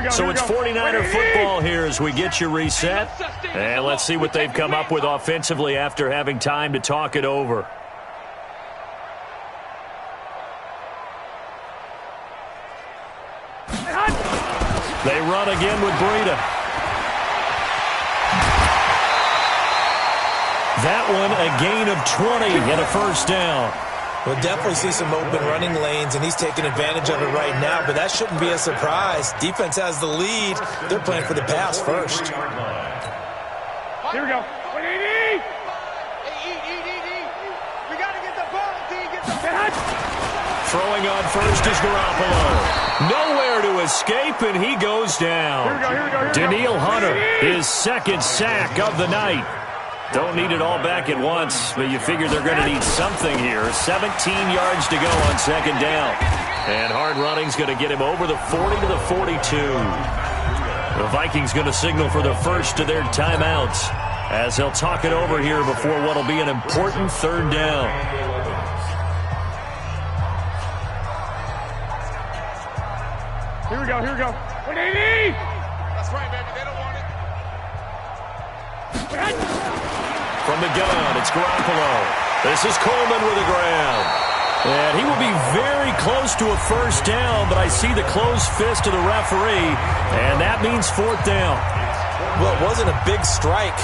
So it's 49er football here as we get you reset. And let's see what they've come up with offensively after having time to talk it over. They run again with Breida. That one a gain of 20 and a first down. We'll definitely see some open running lanes, and he's taking advantage of it right now, but that shouldn't be a surprise. Defense has the lead. They're playing for the pass first. Here we go. We got to get the ball, D. Get the ball. Throwing on first is Garoppolo. Nowhere to escape, and he goes down. Here we go. Daniil Hunter, his second sack of the night. Don't need it all back at once, but you figure they're going to need something here. 17 yards to go on second down. And hard running's going to get him over the 40 to the 42. The Vikings going to signal for the first of their timeouts as they'll talk it over here before what will be an important third down. Here we go. 180! That's right, baby. They don't want it. From the gun, it's Garoppolo. This is Coleman with the ground. And he will be very close to a first down, but I see the closed fist of the referee, and that means fourth down. Well, it wasn't a big strike,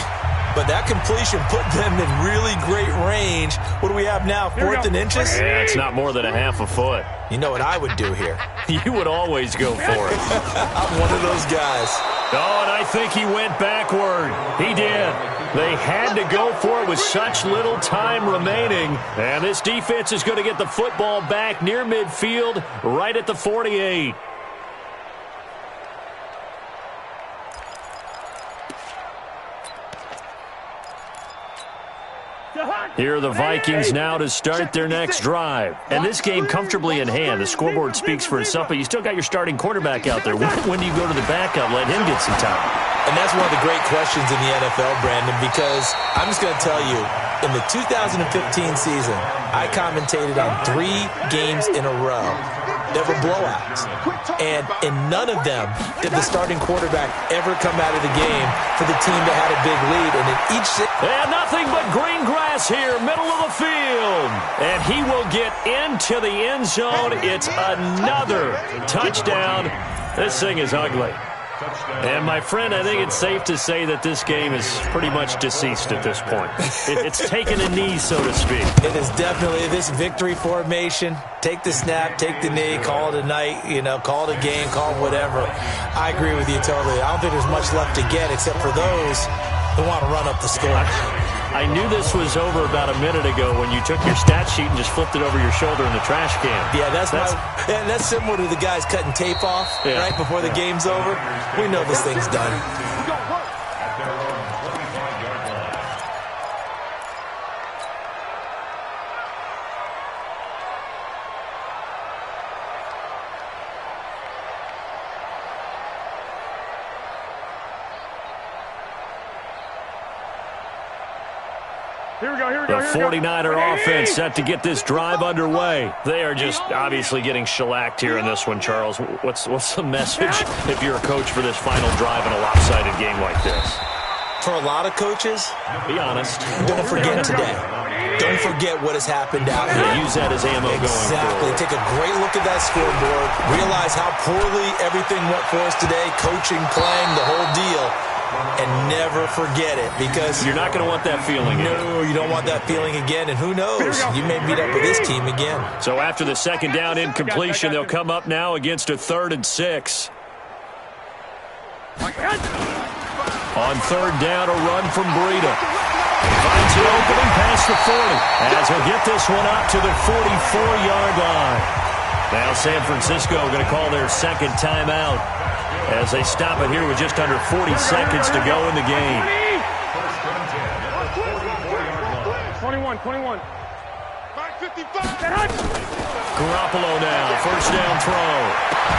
but that completion put them in really great range. What do we have now, fourth and inches? Yeah, it's not more than a half a foot. You know what I would do here? You would always go for it. I'm one of those guys. Oh, and I think he went backward. He did. They had to go for it with such little time remaining. And this defense is going to get the football back near midfield, right at the 48. Here are the Vikings now to start their next drive. And this game comfortably in hand. The scoreboard speaks for itself, but you still got your starting quarterback out there. When do you go to the backup, let him get some time? And that's one of the great questions in the NFL, Brandon, because I'm just going to tell you, in the 2015 season, I commentated on 3 games in a row. There were blowouts. And in none of them did the starting quarterback ever come out of the game for the team that had a big lead. And in each... And nothing but green grass here, middle of the field. And he will get into the end zone. It's another touchdown. This thing is ugly. And, my friend, I think it's safe to say that this game is pretty much deceased at this point. It's taken a knee, so to speak. It is definitely this victory formation. Take the snap, take the knee, call it a night, call it a game, call it whatever. I agree with you totally. I don't think there's much left to get except for those who want to run up the score. I knew this was over about a minute ago when you took your stat sheet and just flipped it over your shoulder in the trash can. Yeah, that's similar to the guys cutting tape off right before the game's over. We know this thing's done. The 49er offense set to get this drive underway. They are just obviously getting shellacked here in this one, Charles. What's the message if you're a coach for this final drive in a lopsided game like this? For a lot of coaches, be honest. Don't forget today. Don't forget what has happened out here. Use that as ammo going forward. Exactly. Take a great look at that scoreboard. Realize how poorly everything went for us today. Coaching, playing, the whole deal. And never forget it, because you're not going to want that feeling again. No, you don't want that feeling again, and who knows, you may meet up with this team again. So after the second down incompletion, they'll come up now against a 3rd and 6. On 3rd down, a run from Breida. Finds an opening past the 40, as he'll get this one up to the 44-yard line. Now San Francisco going to call their second timeout as they stop it here with just under 40 seconds to go in the game. 21. Garoppolo now, first down throw.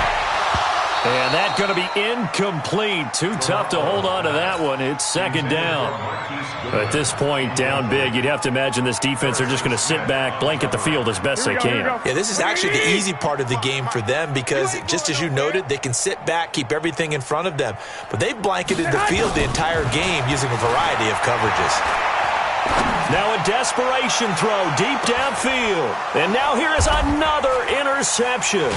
And that's going to be incomplete. Too tough to hold on to that one. It's second down. At this point, down big, you'd have to imagine this defense are just going to sit back, blanket the field as best they can. Yeah, this is actually the easy part of the game for them because, just as you noted, they can sit back, keep everything in front of them. But they've blanketed the field the entire game using a variety of coverages. Now a desperation throw deep downfield. And now here is another interception.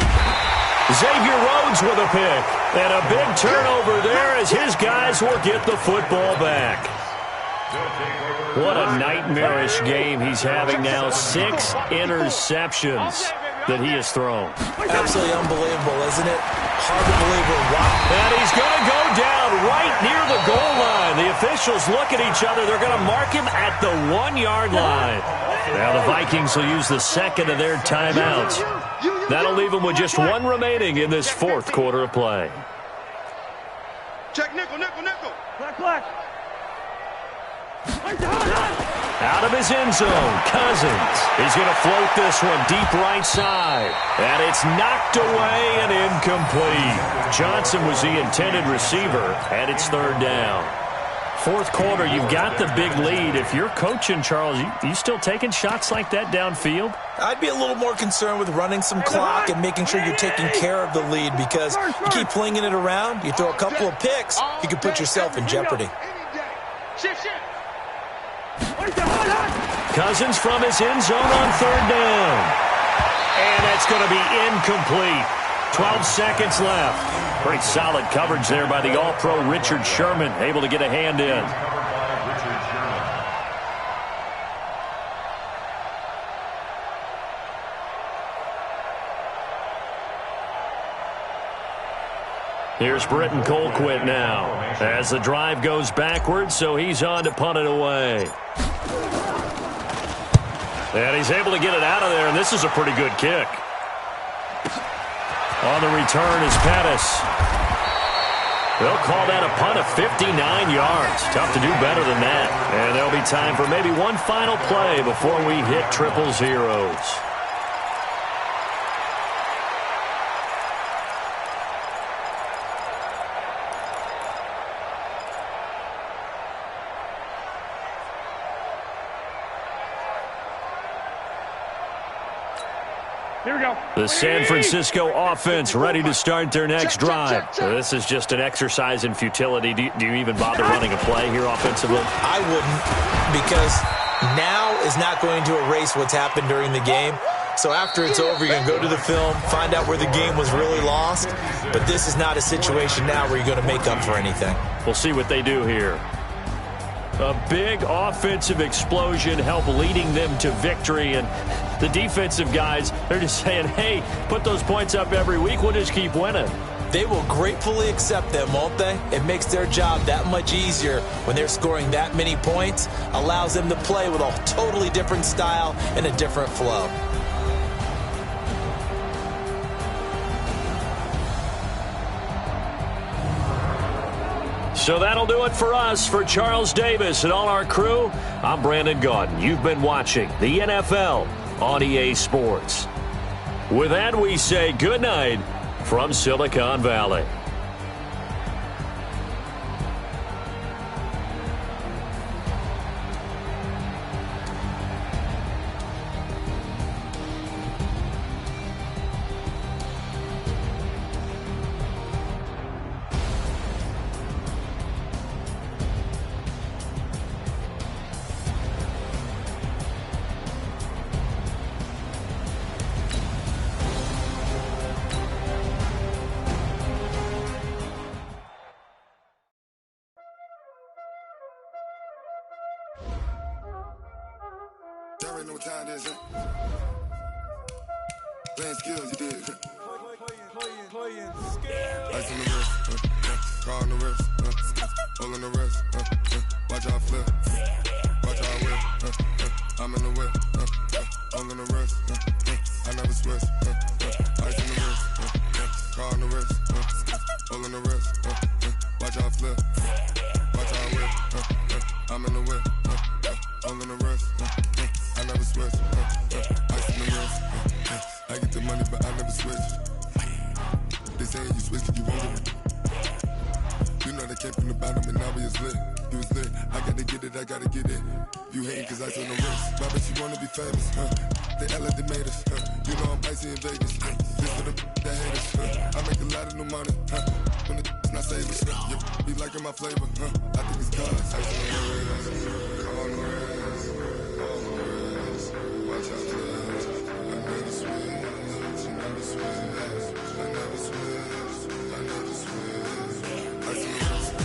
Xavier Rhodes with a pick. And a big turnover there as his guys will get the football back. What a nightmarish game he's having now. 6 interceptions that he has thrown. Absolutely unbelievable, isn't it? Hard to believe we're watching. And he's going to go down right near the goal line. The officials look at each other. They're going to mark him at the 1-yard line. Now the Vikings will use the second of their timeouts. That'll leave them with just 1 remaining in this 4th quarter of play. Check nickel. Black. Out of his end zone, Cousins. He's going to float this one deep right side. And it's knocked away and incomplete. Johnson was the intended receiver, and it's 3rd down. 4th quarter, you've got the big lead. If you're coaching, Charles, you still taking shots like that downfield? I'd be a little more concerned with running some clock and making sure you're taking care of the lead, because you keep flinging it around, you throw a couple of picks, you can put yourself in jeopardy. Cousins from his end zone on 3rd down. And that's going to be incomplete. 12 seconds left. Pretty solid coverage there by the All-Pro Richard Sherman, able to get a hand in. Here's Britton Colquitt now as the drive goes backwards, so he's on to punt it away. And he's able to get it out of there, and this is a pretty good kick. On the return is Pettis. They'll call that a punt of 59 yards. Tough to do better than that. And there'll be time for maybe one final play before we hit 000. Here we go. The San Francisco offense ready to start their next drive. This is just an exercise in futility. Do you even bother running a play here offensively? I wouldn't, because now is not going to erase what's happened during the game. So after it's over, you're going to go to the film, find out where the game was really lost. But this is not a situation now where you're going to make up for anything. We'll see what they do here. A big offensive explosion help leading them to victory. And the defensive guys, they're just saying, hey, put those points up every week. We'll just keep winning. They will gratefully accept them, won't they? It makes their job that much easier when they're scoring that many points. Allows them to play with a totally different style and a different flow. So that'll do it for us. For Charles Davis and all our crew, I'm Brandon Gaudin. You've been watching the NFL on EA Sports. With that, we say good night from Silicon Valley. Y'all already know what time it is, huh? Playing skills, you did. Ice on the wrist, car on the wrist, hole in the wrist, watch out flip, watch out whip, I'm in the whip, hole in the wrist, I never switch, ice in the wrist, car on the wrist, hole in the wrist, watch out flip, watch out whip, I'm in the whip, hole in the wrist, I never switch, ice in the wrist, I get the money but I never switch. They saying you switch if you want it. You know they came from the bottom and now we is lit. You was lit, I gotta get it, I gotta get it. You hating cause ice on the wrist. Why bet you wanna be famous, They act like they made us, You know I'm icy in Vegas, This for the that hate us, I make a lot of new money, When the not savers, You be liking my flavor, I think it's cause ice on the wrist, on the wrist, on the wrist. Watch out for this, I never switch, I never switch. I never switch, I never switch. Ice in the wrist,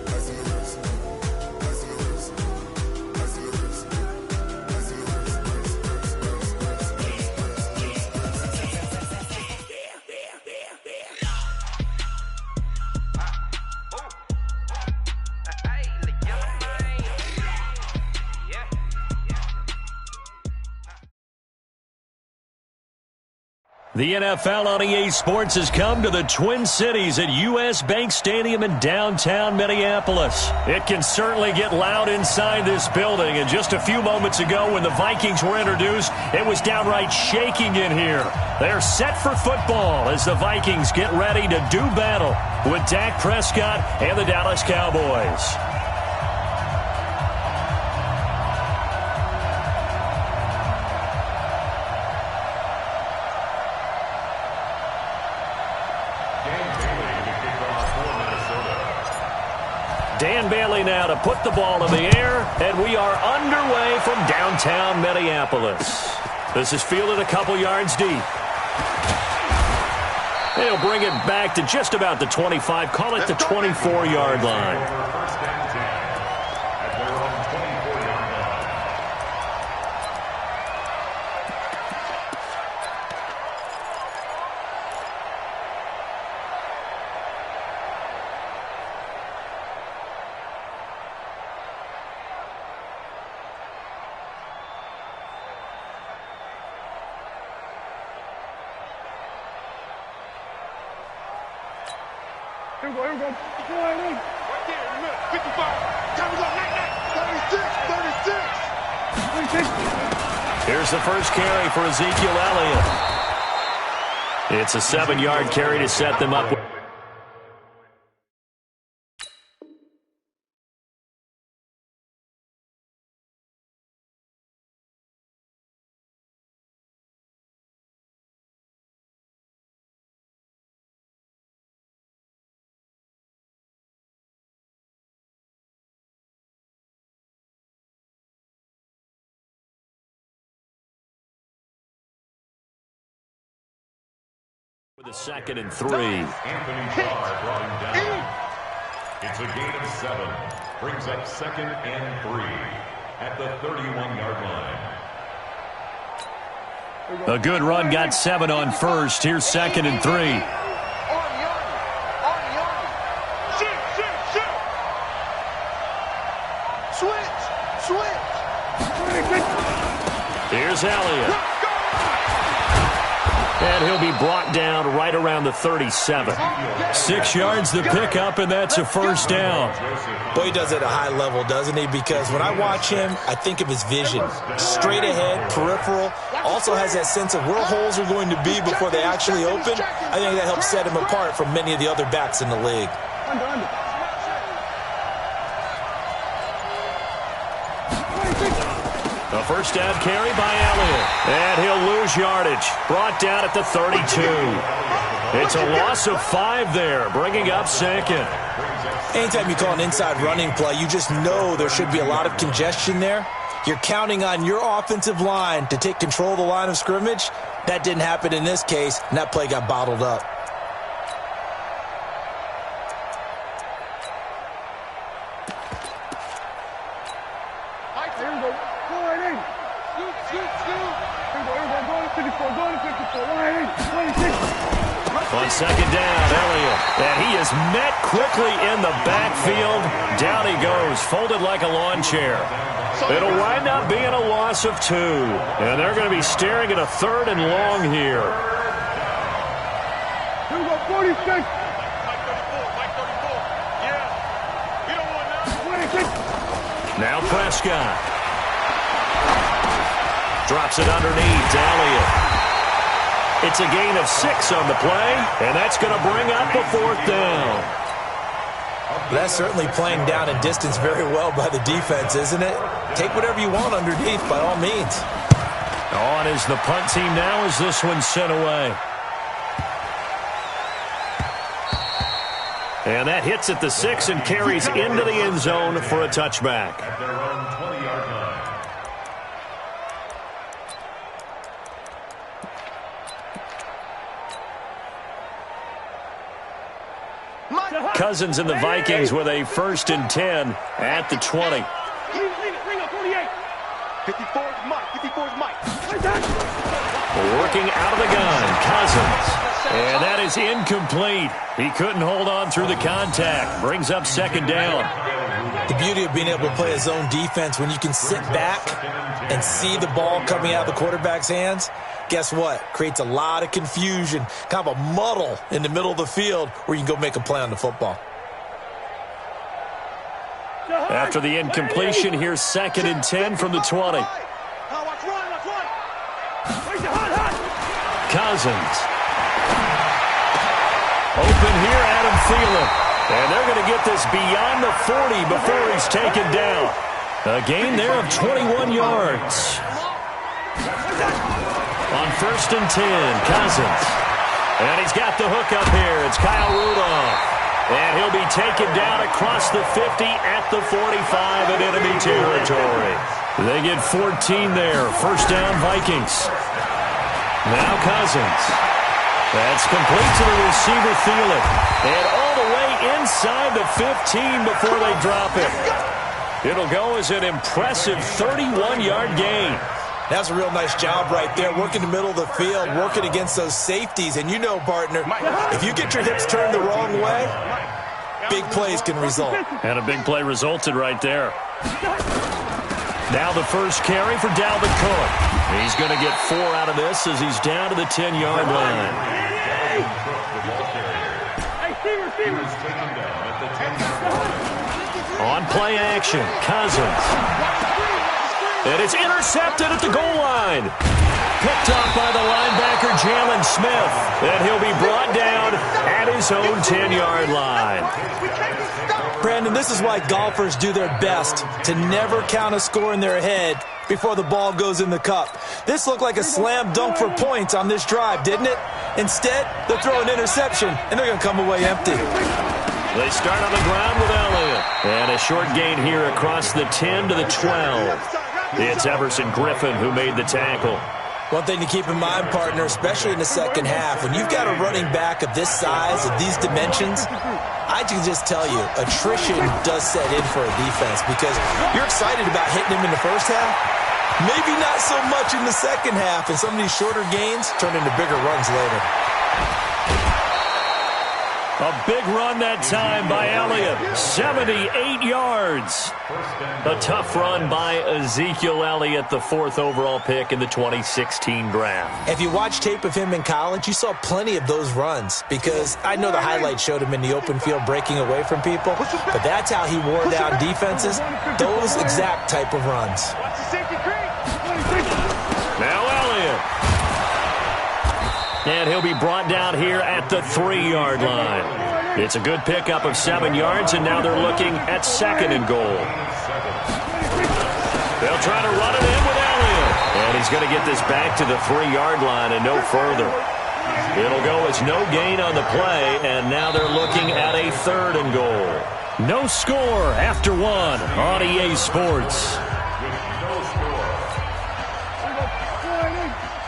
ice in the wrist, ice in the wrist, ice in the wrist, ice in the wrist, The NFL on EA Sports has come to the Twin Cities at U.S. Bank Stadium in downtown Minneapolis. It can certainly get loud inside this building, and just a few moments ago when the Vikings were introduced, it was downright shaking in here. They're set for football as the Vikings get ready to do battle with Dak Prescott and the Dallas Cowboys. Dan Bailey now to put the ball in the air, and we are underway from downtown Minneapolis. This is fielded a couple yards deep. They'll bring it back to just about the 25, call it the 24-yard line. Here we go, here we go. You know what I mean? Right there in the middle. 55. Time to go. 36. 36. Here's the first carry for Ezekiel Elliott. It's a 7-yard carry to set them up. The 2nd and 3. Anthony Starr brought him down. It's a gain of 7. Brings up 2nd and 3 at the 31-yard line. A good run got 7 on first. Here's 2nd and 3. Here's Elliott. And he'll be brought down right around the 37. 6 yards the pickup, and that's a first down. Boy, he does it at a high level, doesn't he? Because when I watch him, I think of his vision. Straight ahead, peripheral. Also has that sense of where holes are going to be before they actually open. I think that helps set him apart from many of the other backs in the league. A first down carry by Elliott. And he'll lose yardage. Brought down at the 32. It's a loss of 5 there, bringing up 2nd. Anytime you call an inside running play, you just know there should be a lot of congestion there. You're counting on your offensive line to take control of the line of scrimmage. That didn't happen in this case, and that play got bottled up. On 2nd down, Elliott. And he is met quickly in the backfield. Down he goes, folded like a lawn chair. It'll wind up being a loss of 2. And they're going to be staring at a 3rd and long here. Here we go, 46. Now Prescott. Drops it underneath to Elliott. It's a gain of 6 on the play, and that's going to bring up a 4th down. That's certainly playing down in distance very well by the defense, isn't it? Take whatever you want underneath, by all means. On is the punt team now as this one's sent away. And that hits at the 6 and carries into the end zone for a touchback. At their own 20-yard line. Cousins and the Vikings with a 1st and 10 at the 20. 54's Mike. 54's Mike. Working out of the gun, Cousins. And that is incomplete. He couldn't hold on through the contact. Brings up 2nd down. The beauty of being able to play a zone defense when you can sit back and see the ball coming out of the quarterback's hands, guess what? Creates a lot of confusion, kind of a muddle in the middle of the field where you can go make a play on the football. After the incompletion, here's 2nd and 10 from the 20. Cousins. Open here, Adam Thielen. And they're going to get this beyond the 40 before he's taken down. A gain there of 21 yards. On 1st and 10, Cousins. And he's got the hook up here. It's Kyle Rudolph. And he'll be taken down across the 50 at the 45 in enemy territory. They get 14 there. 1st down, Vikings. Now Cousins. That's complete to the receiver, Thielen. And all the way inside the 15 before they drop it. It'll go as an impressive 31-yard gain. That's a real nice job right there, working the middle of the field, working against those safeties. And you know, partner, if you get your hips turned the wrong way, big plays can result. And a big play resulted right there. Now the first carry for Dalvin Cook. He's going to get 4 out of this as he's down to the 10-yard line. On play action, Cousins. And it's intercepted at the goal line. Picked up by the linebacker, Jalen Smith. And he'll be brought down at his own 10-yard line. Brandon, this is why golfers do their best to never count a score in their head before the ball goes in the cup. This looked like a slam dunk for points on this drive, didn't it? Instead, they'll throw an interception, and they're going to come away empty. They start on the ground with Elliott. And a short gain here across the 10 to the 12. It's Everson Griffin who made the tackle. One thing to keep in mind, partner, especially in the second half, when you've got a running back of this size, of these dimensions, I can just tell you, attrition does set in for a defense because you're excited about hitting him in the first half. Maybe not so much in the second half, and some of these shorter gains turn into bigger runs later. A big run that time by Elliott. 78 yards. A tough run by Ezekiel Elliott, the 4th overall pick in the 2016 draft. If you watch tape of him in college, you saw plenty of those runs because I know the highlights showed him in the open field breaking away from people, but that's how he wore down defenses, those exact type of runs. Now Elliott. And he'll be brought down here at the 3-yard line. It's a good pickup of 7 yards, and now they're looking at 2nd and goal. They'll try to run it in with Elliott. And he's going to get this back to the 3-yard line and no further. It'll go as no gain on the play, and now they're looking at a 3rd and goal. No score after 1 on EA Sports.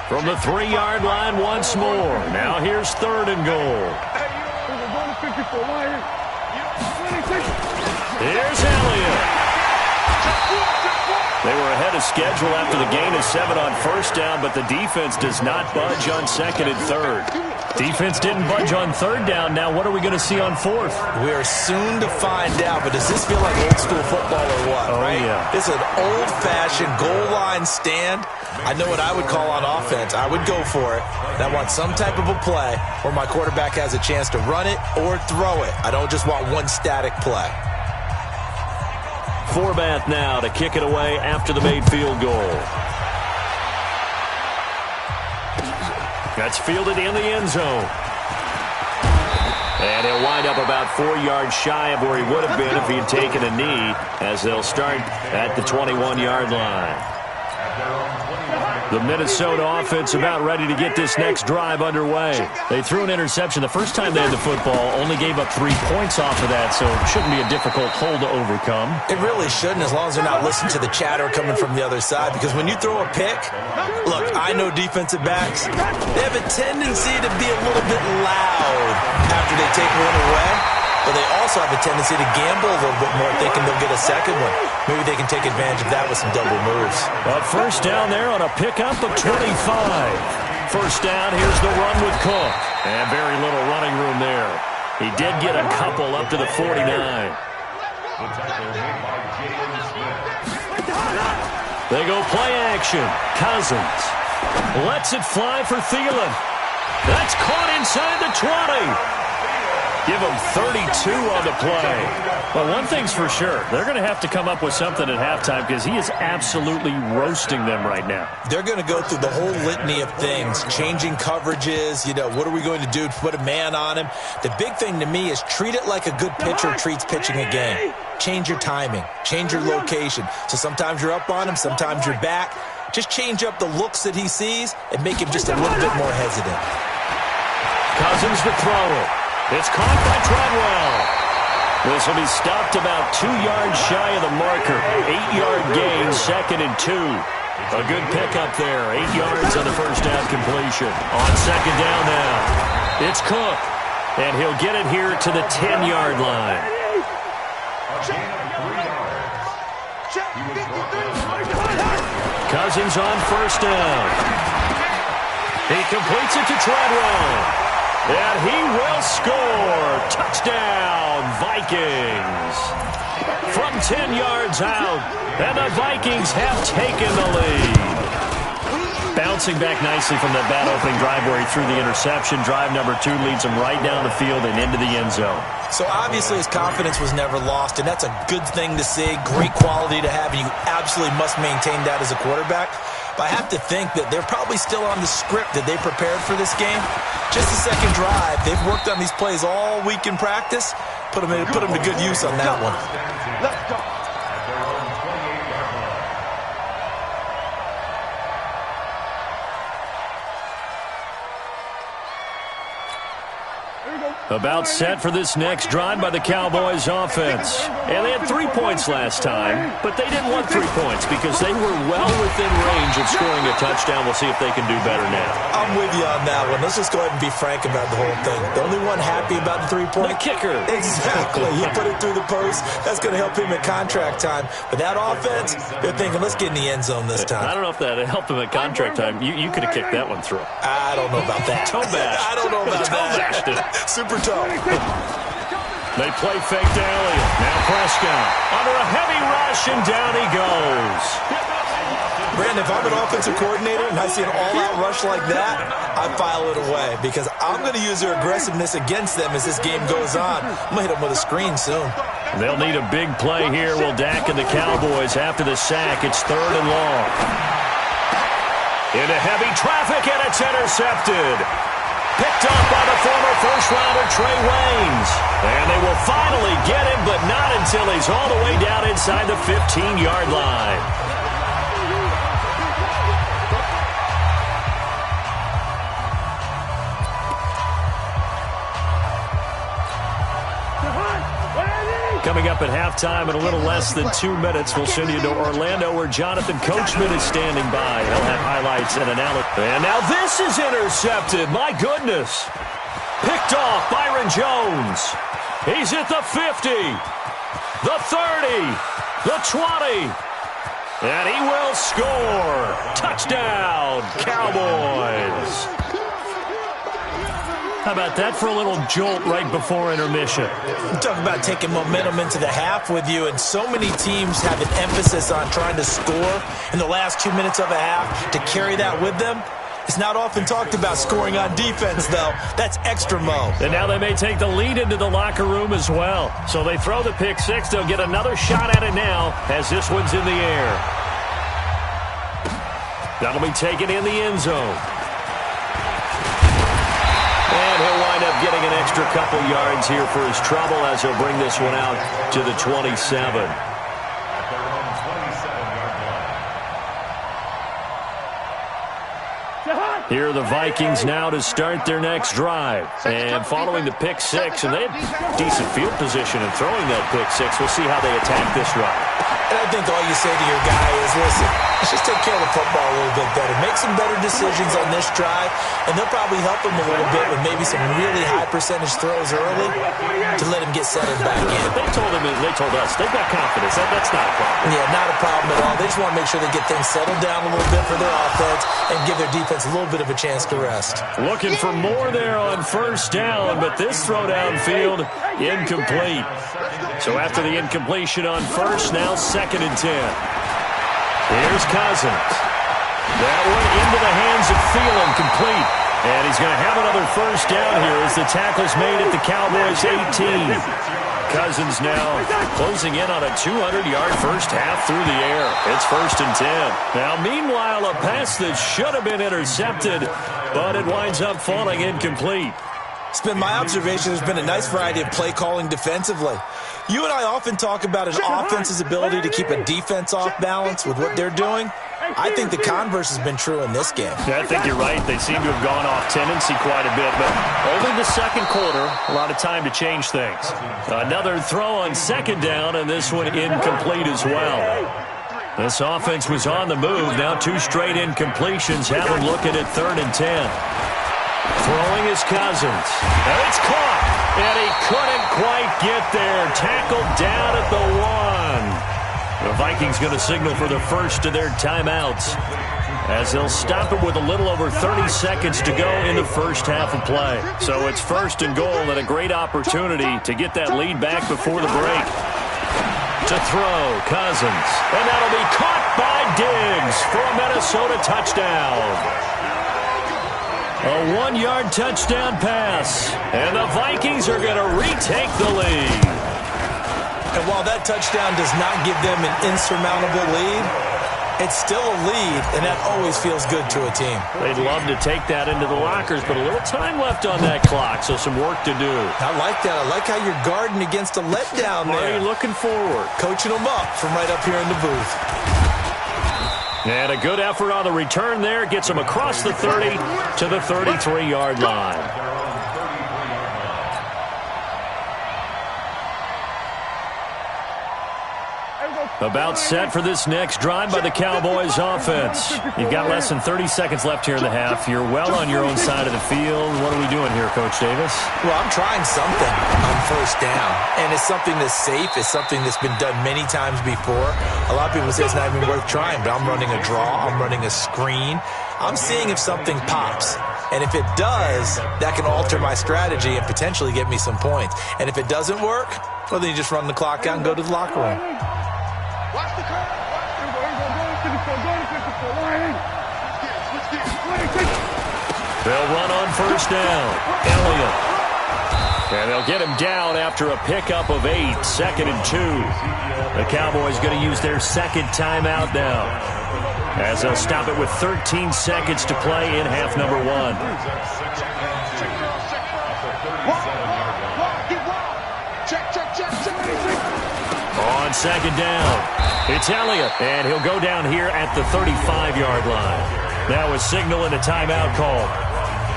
From the 3-yard line once more. Now here's 3rd and goal. Here's Elliott. They were ahead of schedule after the gain of 7 on 1st down, but the defense does not budge on 2nd and 3rd. Defense didn't budge on 3rd down. Now what are we going to see on 4th? We are soon to find out, but does this feel like old school football or what, right? Yeah. This is an old-fashioned goal line stand. I know what I would call on offense. I would go for it. And I want some type of a play where my quarterback has a chance to run it or throw it. I don't just want one static play. Forbath now to kick it away after the made field goal. That's fielded in the end zone. And he'll wind up about 4 yards shy of where he would have been if he had taken a knee, as they'll start at the 21-yard line. The Minnesota offense about ready to get this next drive underway. They threw an interception the first time they had the football, only gave up 3 points off of that, so it shouldn't be a difficult hole to overcome. It really shouldn't, as long as they're not listening to the chatter coming from the other side, because when you throw a pick, look, I know defensive backs, they have a tendency to be a little bit loud after they take one away. But they also have a tendency to gamble a little bit more, thinking they'll get a second one. Maybe they can take advantage of that with some double moves. A 1st down there on a pickup of 25. 1st down, here's the run with Cook. And very little running room there. He did get a couple up to the 49. They go play action. Cousins lets it fly for Thielen. That's caught inside the 20. Give them 32 on the play. Well, one thing's for sure. They're going to have to come up with something at halftime because he is absolutely roasting them right now. They're going to go through the whole litany of things, changing coverages, what are we going to do to put a man on him? The big thing to me is treat it like a good pitcher treats pitching a game. Change your timing. Change your location. So sometimes you're up on him, sometimes you're back. Just change up the looks that he sees and make him just a little bit more hesitant. Cousins to throw it. It's caught by Treadwell. This will be stopped about 2 yards shy of the marker. 8-yard gain, 2nd and 2. A good pickup there. 8 yards on the 1st down completion. On 2nd down now. It's Cook. And he'll get it here to the 10-yard line. Cousins on 1st down. He completes it to Treadwell. And he will score. Touchdown, Vikings. From 10 yards out, and the Vikings have taken the lead. Bouncing back nicely from that bad opening drive where he threw the interception. Drive number 2 leads him right down the field and into the end zone. So obviously his confidence was never lost, and that's a good thing to see. Great quality to have, and you absolutely must maintain that as a quarterback. But I have to think that they're probably still on the script that they prepared for this game. Just the second drive. They've worked on these plays all week in practice. Put them to good use on that one. Let's go. About set for this next drive by the Cowboys offense. And they had 3 points last time, but they didn't want 3 points because they were well within range of scoring a touchdown. We'll see if they can do better now. I'm with you on that one. Let's just go ahead and be frank about the whole thing. The only one happy about the 3-point? The kicker. Exactly. He put it through the post. That's going to help him at contract time. But that offense, they're thinking, let's get in the end zone this time. I don't know if that helped him at contract time. You could have kicked that one through. I don't know about that. Toe bash. I don't know about that. Super toe. They play fake to Elliott. Now Prescott under a heavy rush, and down he goes. Brandon, if I'm an offensive coordinator and I see an all-out rush like that, I file it away because I'm going to use their aggressiveness against them as this game goes on. I'm going to hit them with a screen soon. They'll need a big play here. Will Dak and the Cowboys after the sack. It's 3rd and long. Into heavy traffic, and it's intercepted. Picked up by the former first-rounder Trey Waynes. And they will finally get him, but not until he's all the way down inside the 15-yard line. Coming up at halftime in a little less than 2 minutes, we'll send you to Orlando where Jonathan Coachman is standing by. He'll have highlights and analysis. And now this is intercepted. My goodness. Picked off Byron Jones. He's at the 50, the 30, the 20. And he will score. Touchdown, Cowboys. How about that for a little jolt right before intermission? Talk about taking momentum into the half with you, and so many teams have an emphasis on trying to score in the last 2 minutes of a half to carry that with them. It's not often talked about scoring on defense, though. That's extra mo. And now they may take the lead into the locker room as well. So they throw the pick six. They'll get another shot at it now as this one's in the air. That'll be taken in the end zone. And he'll wind up getting an extra couple yards here for his trouble as he'll bring this one out to the 27. Here are the Vikings now to start their next drive. And following the pick six, and they had decent field position in throwing that pick six. We'll see how they attack this drive. And I think all you say to your guy is, listen, let's just take care of the football a little bit better. Make some better decisions on this drive, and they'll probably help him a little bit with maybe some really high percentage throws early to let him get settled back in. They told us, they've got confidence. That's not a problem. Yeah, not a problem at all. They just want to make sure they get things settled down a little bit for their offense and give their defense a little bit of a chance to rest. Looking for more there on first down, but this throw downfield, incomplete. So after the incompletion on first, now 2nd and 10. Here's Cousins. That one into the hands of Thielen, complete. And he's going to have another first down here as the tackle's made at the Cowboys' 18. Cousins now closing in on a 200-yard first half through the air. It's 1st and 10. Now, meanwhile, a pass that should have been intercepted, but it winds up falling incomplete. It's been my observation there's been a nice variety of play calling defensively. You and I often talk about an offense's ability to keep a defense off balance with what they're doing. I think the converse has been true in this game. Yeah, I think you're right. They seem to have gone off tendency quite a bit, but only the second quarter, a lot of time to change things. Another throw on 2nd down, and this one incomplete as well. This offense was on the move. Now 2 straight incompletions have them looking at 3rd and 10. Throwing is Cousins. And it's caught. And he couldn't quite get there. Tackled down at the 1. The Vikings going to signal for the first of their timeouts as they'll stop it with a little over 30 seconds to go in the first half of play. So it's 1st and goal and a great opportunity to get that lead back before the break. To throw, Cousins. And that'll be caught by Diggs for a Minnesota touchdown. A 1-yard touchdown pass. And the Vikings are going to retake the lead. And while that touchdown does not give them an insurmountable lead, it's still a lead, and that always feels good to a team. They'd love to take that into the lockers, but a little time left on that clock, so some work to do. I like that. I like how you're guarding against a letdown there. Are you looking forward? Coaching them up from right up here in the booth. And a good effort on the return there. Gets them across the 30 to the 33-yard line. About set for this next drive by the Cowboys offense. You've got less than 30 seconds left here in the half. You're well on your own side of the field. What are we doing here, Coach Davis? Well, I'm trying something on first down, and it's something that's safe. It's something that's been done many times before. A lot of people say it's not even worth trying, but I'm running a draw. I'm running a screen. I'm seeing if something pops. And if it does, that can alter my strategy and potentially get me some points. And if it doesn't work, well, then you just run the clock out and go to the locker room. Watch the curve. They'll run on first down. Elliott. And they'll get him down after a pickup of 8, 2nd and 2. The Cowboys going to use their second timeout now, as they'll stop it with 13 seconds to play in half number 1. On second down, it's Elliott, and he'll go down here at the 35-yard line. Now a signal and a timeout call,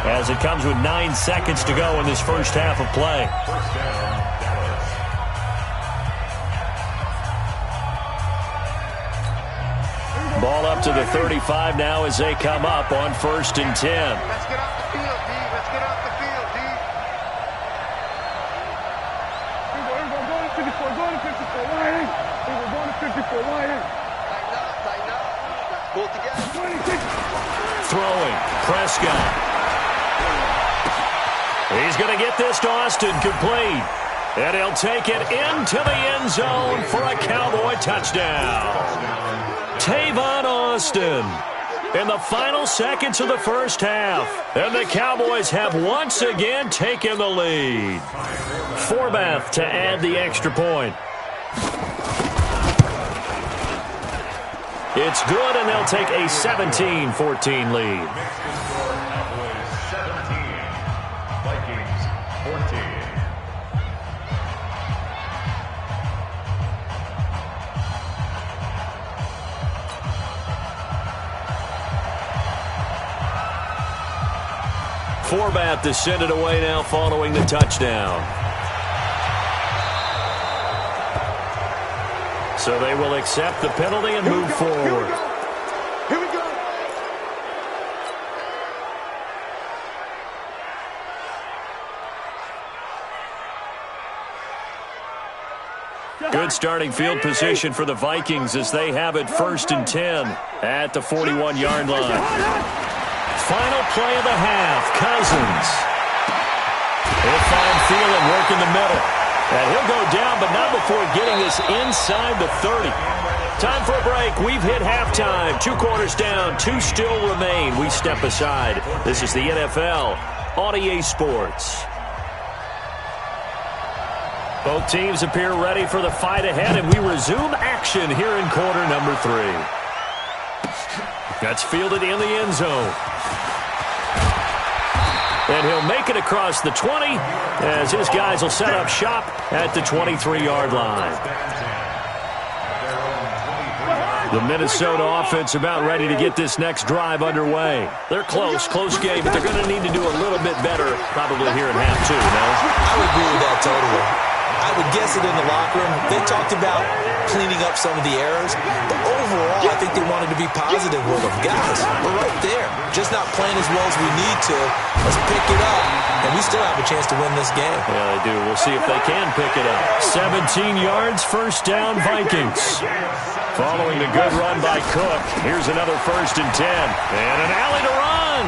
as it comes with 9 seconds to go in this first half of play. Ball up to the 35 now as they come up on 1st and 10. Let's get off the field, D. Let's get off the field, D. We're going to 54, going to 54, wide in. We're going to 54, wide in. Tighten up. Let's pull together. 26. Throwing, Prescott. He's going to get this to Austin, complete. And he'll take it into the end zone for a Cowboy touchdown. Tavon Austin in the final seconds of the first half. And the Cowboys have once again taken the lead. Forbath to add the extra point. It's good, and they'll take a 17-14 lead. Forbath to send it away now following the touchdown. So they will accept the penalty and move forward. Here we go. Good starting field position for the Vikings as they have it 1st and 10 at the 41-yard line. Final play of the half, Cousins. He'll find Thielen work in the middle. And he'll go down, but not before getting this inside the 30. Time for a break. We've hit halftime. 2 quarters down, 2 still remain. We step aside. This is the NFL on EA Sports. Both teams appear ready for the fight ahead, and we resume action here in quarter number 3. That's fielded in the end zone. And he'll make it across the 20 as his guys will set up shop at the 23-yard line. The Minnesota offense about ready to get this next drive underway. They're close game, but they're going to need to do a little bit better probably here in half 2, no? I would agree with that totally. I would guess it in the locker room. They talked about cleaning up some of the errors, but overall, I think they wanted to be positive with them. Guys, we're right there. Just not playing as well as we need to. Let's pick it up, and we still have a chance to win this game. Yeah, they do. We'll see if they can pick it up. 17 yards, first down, Vikings. Following the good run by Cook, here's another 1st and 10. And an alley to run.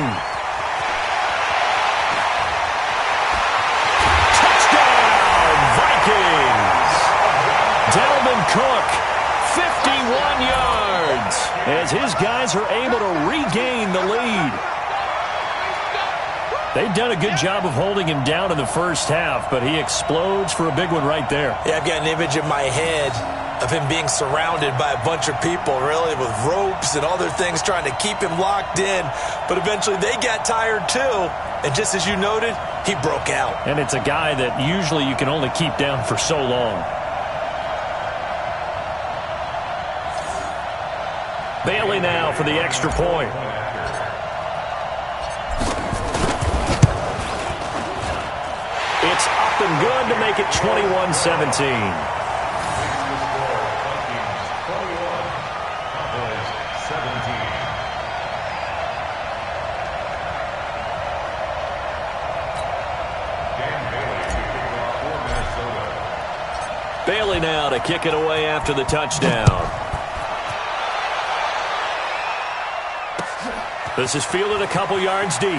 Vikings. Dalvin Cook, 51 yards, as his guys are able to regain the lead. They've done a good job of holding him down in the first half, but he explodes for a big one right there. Yeah, I've got an image in my head of him being surrounded by a bunch of people, really, with ropes and other things trying to keep him locked in. But eventually they got tired too. And just as you noted, he broke out. And it's a guy that usually you can only keep down for so long. Bailey now for the extra point. It's up and good to make it 21-17. Bailey now to kick it away after the touchdown. This is fielded a couple yards deep.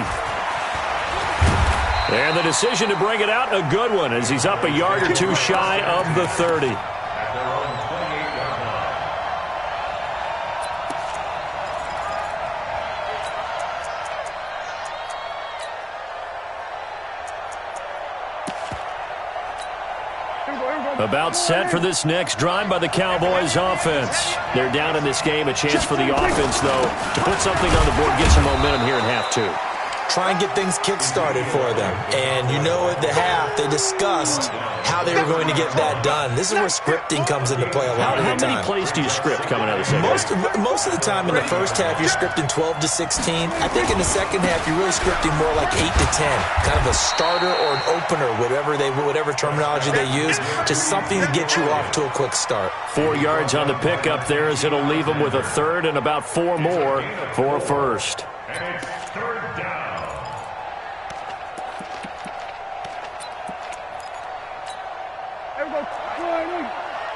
And the decision to bring it out, a good one, as he's up a yard or two shy of the 30. About set for this next drive by the Cowboys offense. They're down in this game. A chance for the offense, though, to put something on the board, get some momentum here in half two. Try and get things kick-started for them. And you know at the half, they discussed how they were going to get that done. This is where scripting comes into play a lot of the time. How many plays do you script coming out of the second half? Most of the time in the first half, you're scripting 12 to 16. I think in the second half, you're really scripting more like 8 to 10. Kind of a starter or an opener, whatever terminology they use. Just something to get you off to a quick start. 4 yards on the pickup there, as it'll leave them with a third and about 4 more for a first. And it's third down.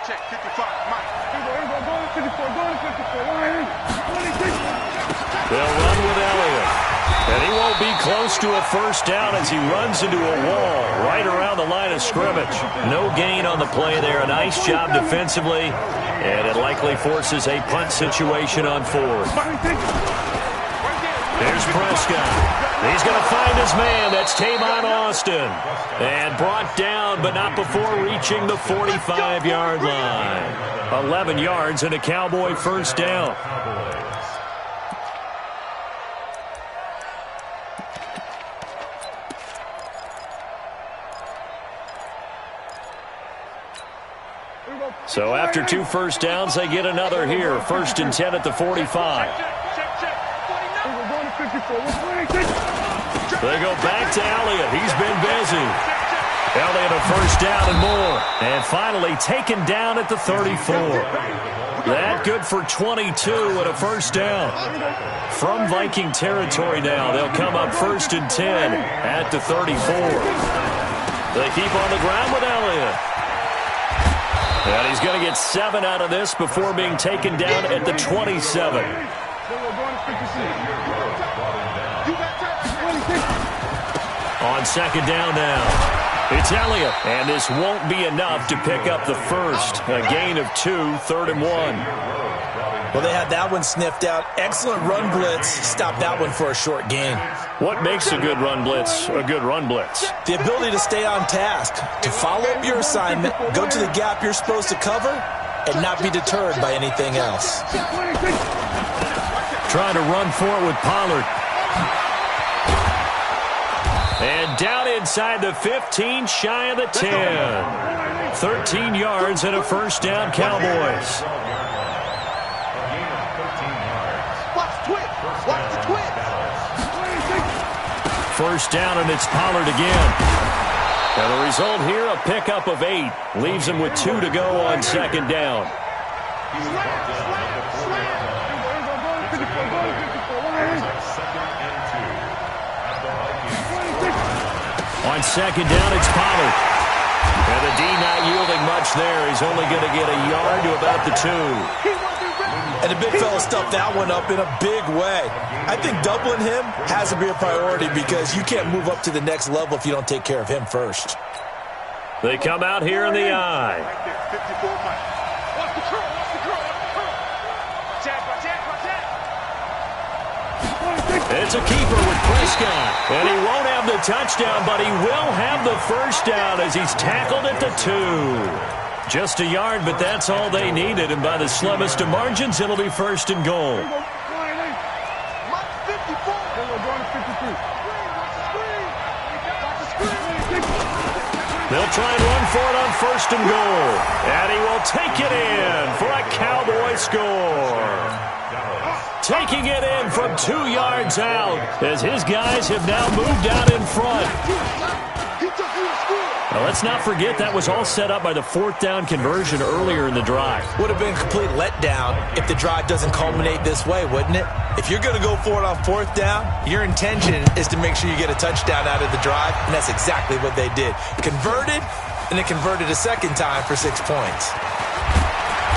Check 55, Mike. Go to 54, go to 54. They'll run with Elliott. And he won't be close to a first down as he runs into a wall right around the line of scrimmage. No gain on the play there. A nice job defensively. And it likely forces a punt situation on fourth. Here's Prescott. He's going to find his man. That's Tavon Austin. And brought down, but not before reaching the 45-yard line. 11 yards and a Cowboy first down. So after 2 first downs, they get another here. 1st and 10 at the 45. They go back to Elliott. He's been busy. Elliott a first down and more. And finally taken down at the 34. That good for 22 and a first down. From Viking territory now, they'll come up 1st and 10 at the 34. They keep on the ground with Elliott. And he's going to get 7 out of this before being taken down at the 27. On second down now, it's Elliott, and this won't be enough to pick up the first. A gain of 2, 3rd and 1. Well, they had that one sniffed out. Excellent run blitz. Stop that one for a short gain. What makes a good run blitz a good run blitz? The ability to stay on task, to follow up your assignment, go to the gap you're supposed to cover, and not be deterred by anything else. Trying to run for it with Pollard. And down inside the 15, shy of the 10. 13 yards and a first down, Cowboys. Watch the twitch. First down, and it's Pollard again. And the result here, a pickup of 8. Leaves him with 2 to go on second down. On second down, it's Pollard. And the D not yielding much there. He's only going to get a yard to about the 2. And the big fella stuffed that one up in a big way. I think doubling him has to be a priority because you can't move up to the next level if you don't take care of him first. They come out here in the eye. It's a keeper with Prescott. And he won't have the touchdown, but he will have the first down as he's tackled at the 2. Just a yard, but that's all they needed. And by the slimmest of margins, it'll be 1st and goal. They'll try and run for it on 1st and goal. And he will take it in for a Cowboy score. Taking it in from 2 yards out as his guys have now moved out in front. Now, let's not forget that was all set up by the 4th down conversion earlier in the drive. Would have been a complete letdown if the drive doesn't culminate this way, wouldn't it? If you're going to go for it on 4th down, your intention is to make sure you get a touchdown out of the drive, and that's exactly what they did. Converted, and it converted a second time for 6 points.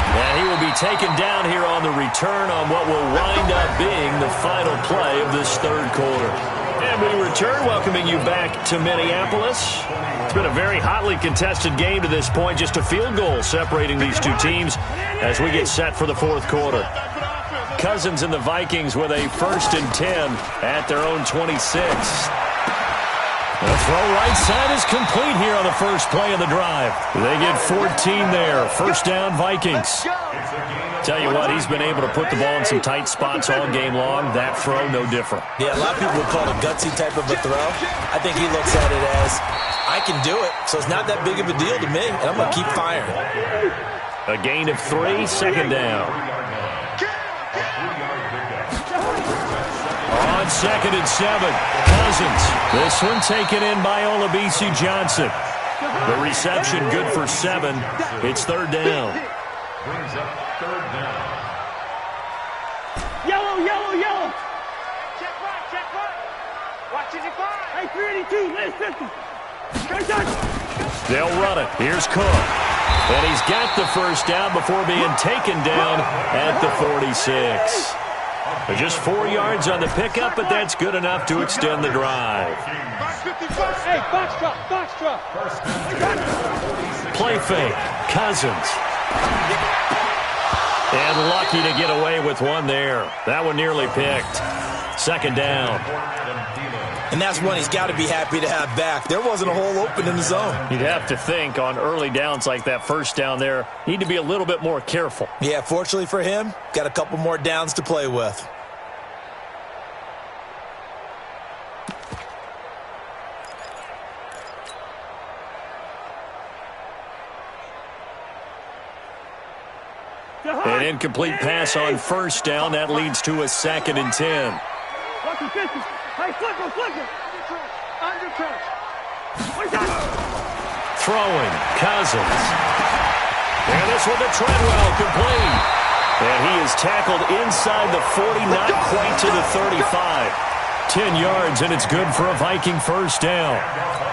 And he will be taken down here on the return on what will wind up being the final play of this third quarter. And we return, welcoming you back to Minneapolis. It's been a very hotly contested game to this point. Just a field goal separating these two teams as we get set for the fourth quarter. Cousins and the Vikings with a 1st and 10 at their own 26. The throw right side is complete here on the first play of the drive. They get 14 there. First down, Vikings. Tell you what, he's been able to put the ball in some tight spots all game long. That throw, no different. Yeah, a lot of people would call it a gutsy type of a throw. I think he looks at it as, I can do it, so it's not that big of a deal to me, and I'm going to keep firing. A gain of 3, second down. On 2nd and 7, Cousins. This one taken in by Olabisi Johnson. The reception good for 7. It's 3rd down. Brings up 3rd down. Yellow, yellow, yellow. Check right, check right. Watch it, hey, 382, last 50. They'll run it. Here's Cook. And he's got the first down before being taken down at the 46. Just 4 yards on the pickup, but that's good enough to extend the drive. Hey, box drop. Play fake. Cousins. And lucky to get away with one there. That one nearly picked. 2nd down. And that's one he's got to be happy to have back. There wasn't a hole open in the zone. You'd have to think on early downs like that first down there, need to be a little bit more careful. Yeah, fortunately for him, got a couple more downs to play with. An incomplete pass on first down. That leads to a 2nd and 10. Hey, flicker. Throwing, Cousins. And this one to Treadwell, complete. And he is tackled inside the 40, not quite to the 35. 10 yards, and it's good for a Viking first down.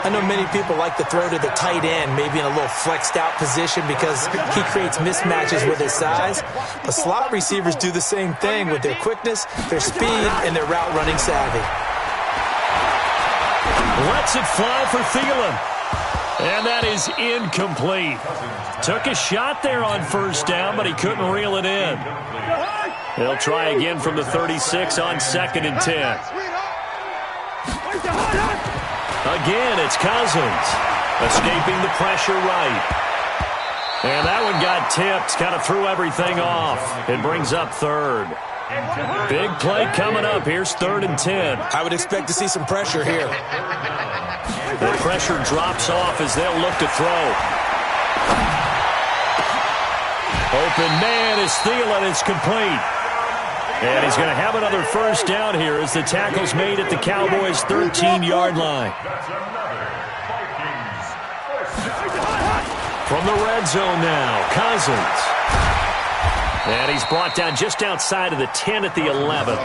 I know many people like to throw to the tight end, maybe in a little flexed out position because he creates mismatches with his size. But slot receivers do the same thing with their quickness, their speed, and their route running savvy. Lets it fly for Thielen. And that is incomplete. Took a shot there on first down, but he couldn't reel it in. They'll try again from the 36 on 2nd and 10. Again, it's Cousins. Escaping the pressure right. And that one got tipped. Kind of threw everything off. It brings up 3rd. Big play coming up. Here's 3rd and 10. I would expect to see some pressure here. The pressure drops off as they'll look to throw. Open man is Thielen. It's complete. And he's going to have another first down here as the tackle's made at the Cowboys' 13-yard line. From the red zone now, Cousins. And he's brought down just outside of the 10 at the 11.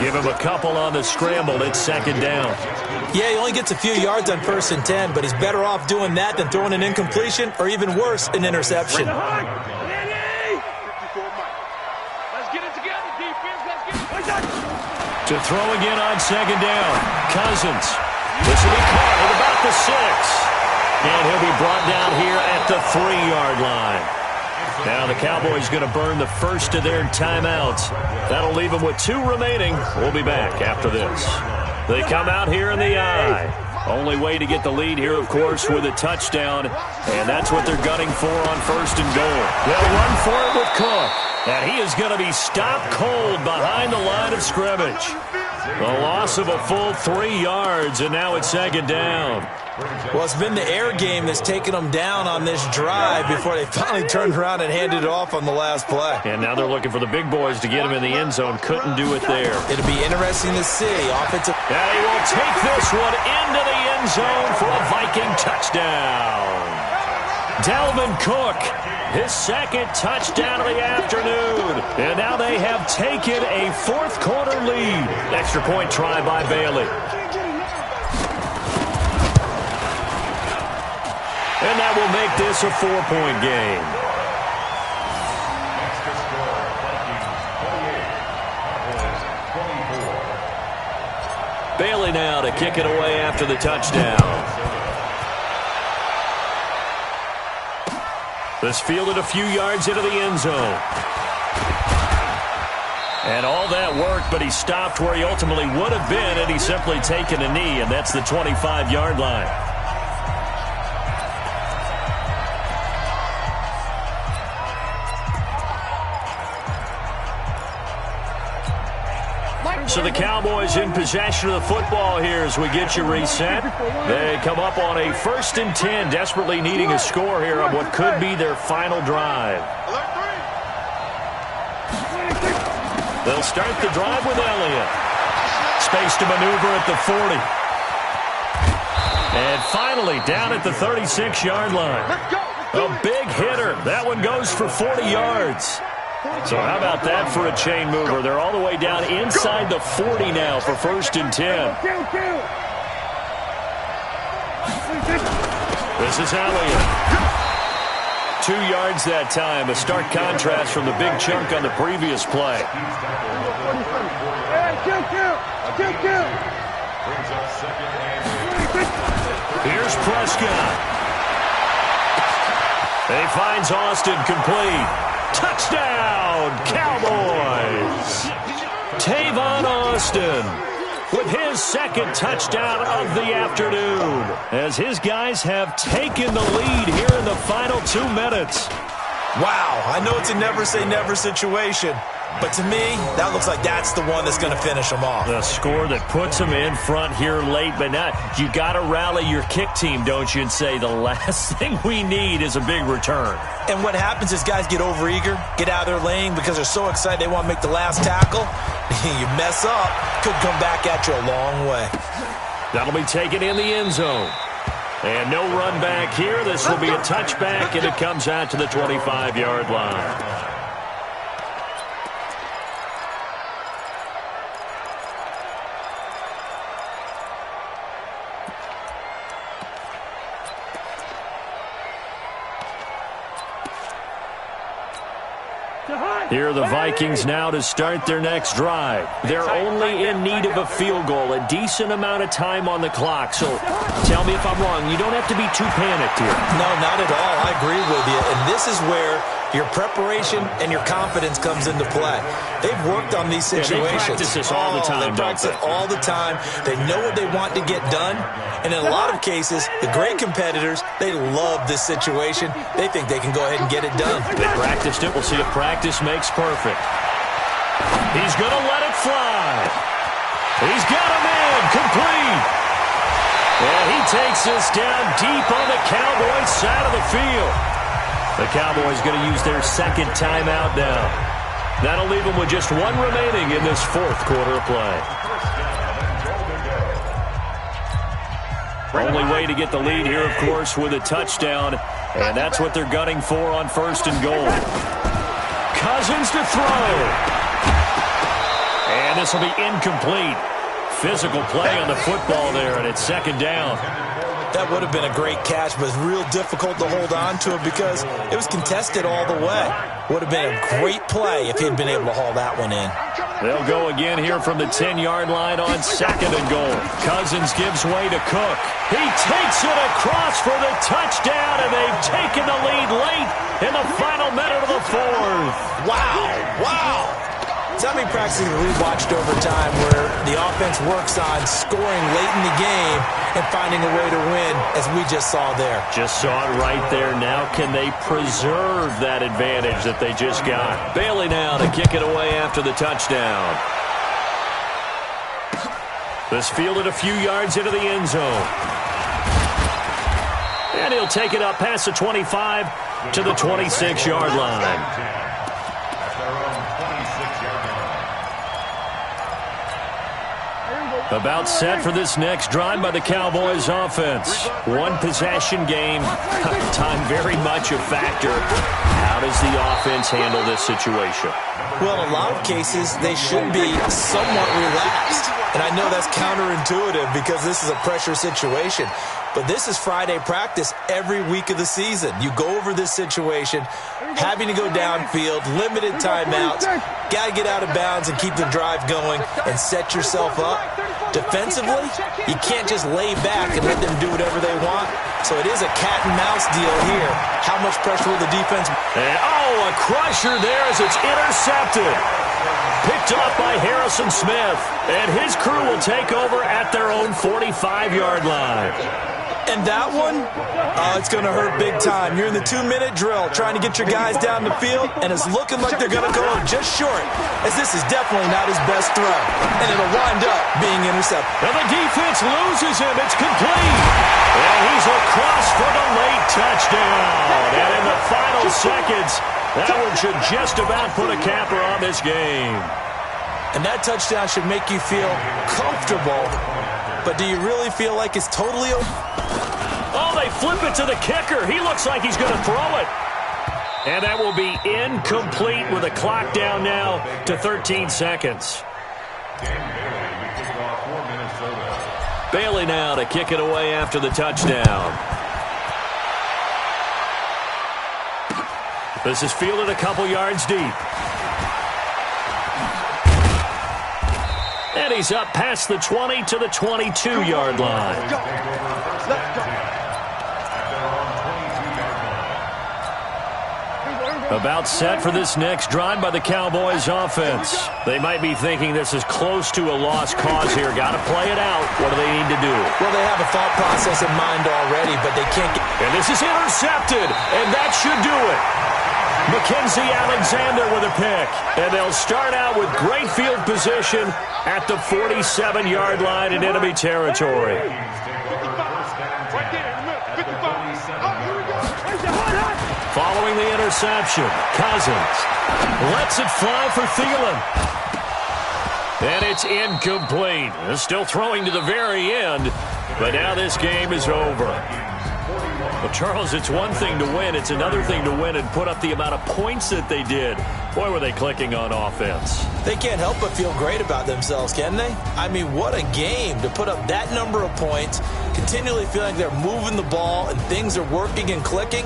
Give him a couple on the scramble. It's 2nd down. Yeah, he only gets a few yards on 1st and 10, but he's better off doing that than throwing an incompletion or even worse, an interception. To throw again on 2nd down. Cousins. This will be caught at about the 6. And he'll be brought down here at the 3-yard line. Now the Cowboys going to burn the first of their timeouts. That'll leave them with 2 remaining. We'll be back after this. They come out here in the eye. Only way to get the lead here, of course, with a touchdown. And that's what they're gunning for on 1st and goal. They'll run for it with Cook. And he is going to be stopped cold behind the line of scrimmage. A loss of a full 3 yards, and now it's 2nd down. Well, it's been the air game that's taken them down on this drive before they finally turned around and handed it off on the last play. And now they're looking for the big boys to get him in the end zone. Couldn't do it there. It'll be interesting to see. Offensive. And he will take this one into the end zone for a Viking touchdown. Dalvin Cook, his 2nd touchdown of the afternoon. And now they have taken a 4th quarter lead. Extra point try by And that will make this a 4-point game. Next to score, Vikings 28, Cowboys 24. Bailey now to kick it away after the touchdown. This fielded a few yards into the end zone. And all that work, but he stopped where he ultimately would have been had he simply taken a knee, and that's the 25-yard line. So the Cowboys in possession of the football here as we get you reset. They come up on a 1st and 10, desperately needing a score here on what could be their final drive. They'll start the drive with Elliott. Space to maneuver at the 40. And finally down at the 36-yard line. A big hitter. That one goes for 40 yards. So how about that for a chain mover? They're all the way down inside the 40 now for 1st and 10. This is Elliott. 2 yards that time. A stark contrast from the big chunk on the previous play. Here's Prescott. He finds Austin complete. Touchdown, Cowboys! Tavon Austin with his 2nd touchdown of the afternoon as his guys have taken the lead here in the final 2 minutes. Wow, I know it's a never-say-never situation, but to me, that looks like that's the one that's going to finish them off. The score that puts them in front here late, but now you got to rally your kick team, don't you, and say the last thing we need is a big return. And what happens is guys get overeager, get out of their lane because they're so excited they want to make the last tackle. You mess up, could come back at you a long way. That'll be taken in the end zone. And no run back here. This will be a touchback, and it comes out to the 25-yard line. Here are the Vikings now to start their next drive. They're only in need of a field goal, a decent amount of time on the clock. So tell me if I'm wrong. You don't have to be too panicked here. No, not at all. I agree with you. And this is where your preparation and your confidence comes into play. They've worked on these situations. They practice this all the time. They practice it all the time. They know what they want to get done. And in a lot of cases, the great competitors, they love this situation. They think they can go ahead and get it done. They practiced it. We'll see if practice makes perfect. He's going to let it fly. He's got him in. Complete. And he takes this down deep on the Cowboys side of the field. The Cowboys going to use their 2nd timeout now. That'll leave them with just 1 remaining in this 4th quarter of play. Only way to get the lead here, of course, with a touchdown, and that's what they're gunning for on 1st and goal. Cousins to throw. And this will be incomplete. Physical play on the football there, and it's 2nd down. That would have been a great catch, but it's real difficult to hold on to it because it was contested all the way. Would have been a great play if he'd been able to haul that one in. They'll go again here from the 10-yard line on 2nd and goal. Cousins gives way to Cook. He takes it across for the touchdown, and they've taken the lead late in the final minute of the 4th. Wow, wow. So how many practices have we watched over time where the offense works on scoring late in the game and finding a way to win, as we just saw there? Just saw it right there. Now can they preserve that advantage that they just got? Bailey now to kick it away after the touchdown. This fielded a few yards into the end zone. And he'll take it up past the 25 to the 26-yard line. About set for this next drive by the Cowboys offense. 1 possession game. Time very much a factor. How does the offense handle this situation? Well, in a lot of cases, they should be somewhat relaxed. And I know that's counterintuitive because this is a pressure situation. But this is Friday practice every week of the season. You go over this situation, having to go downfield, limited timeouts, got to get out of bounds and keep the drive going and set yourself up. Defensively, you can't just lay back and let them do whatever they want. So it is a cat and mouse deal here. How much pressure will the defense? And, oh, a crusher there as it's intercepted. Picked off by Harrison Smith. And his crew will take over at their own 45-yard line. And that one, it's going to hurt big time. You're in the 2-minute drill trying to get your guys down the field, and it's looking like they're going to go just short, as this is definitely not his best throw. And it'll wind up being intercepted. And the defense loses him. It's complete. And he's across for the late touchdown. And in the final seconds, that one should just about put a capper on this game. And that touchdown should make you feel comfortable, but do you really feel like it's totally over? Oh, they flip it to the kicker. He looks like he's going to throw it. And that will be incomplete with the clock down now to 13 seconds. Bailey now to kick it away after the touchdown. This is fielded a couple yards deep. And he's up past the 20 to the 22-yard line. About set for this next drive by the Cowboys offense. They might be thinking this is close to a lost cause here. Got to play it out. What do they need to do? Well, they have a thought process in mind already, but they can't get... And this is intercepted, and that should do it. Mackenzie Alexander with a pick. And they'll start out with great field position at the 47-yard line in enemy territory. Following the interception, Cousins lets it fly for Thielen. And it's incomplete. They're still throwing to the very end, but now this game is over. Well, Charles, it's one thing to win. It's another thing to win and put up the amount of points that they did. Boy, were they clicking on offense. They can't help but feel great about themselves, can they? I mean, what a game to put up that number of points, continually feeling like they're moving the ball and things are working and clicking.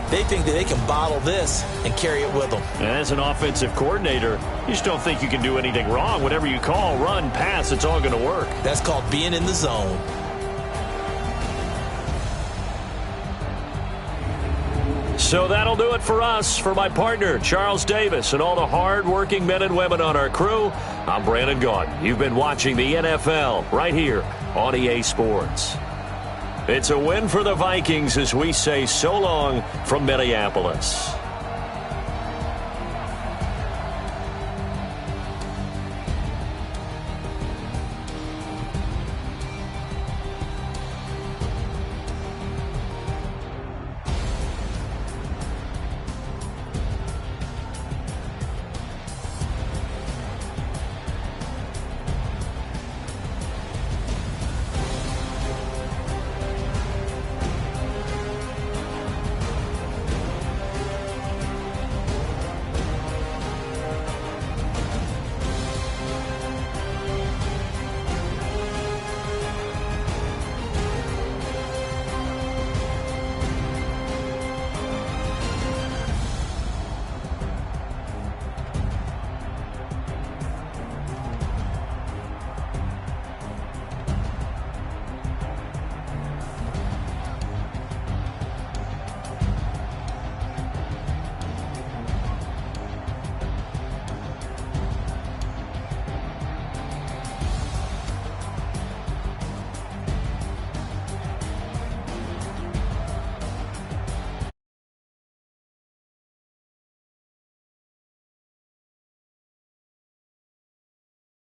They think that they can bottle this and carry it with them. As an offensive coordinator, you just don't think you can do anything wrong. Whatever you call, run, pass, it's all going to work. That's called being in the zone. So that'll do it for us. For my partner, Charles Davis, and all the hard-working men and women on our crew, I'm Brandon Gaudin. You've been watching the NFL right here on EA Sports. It's a win for the Vikings as we say so long from Minneapolis.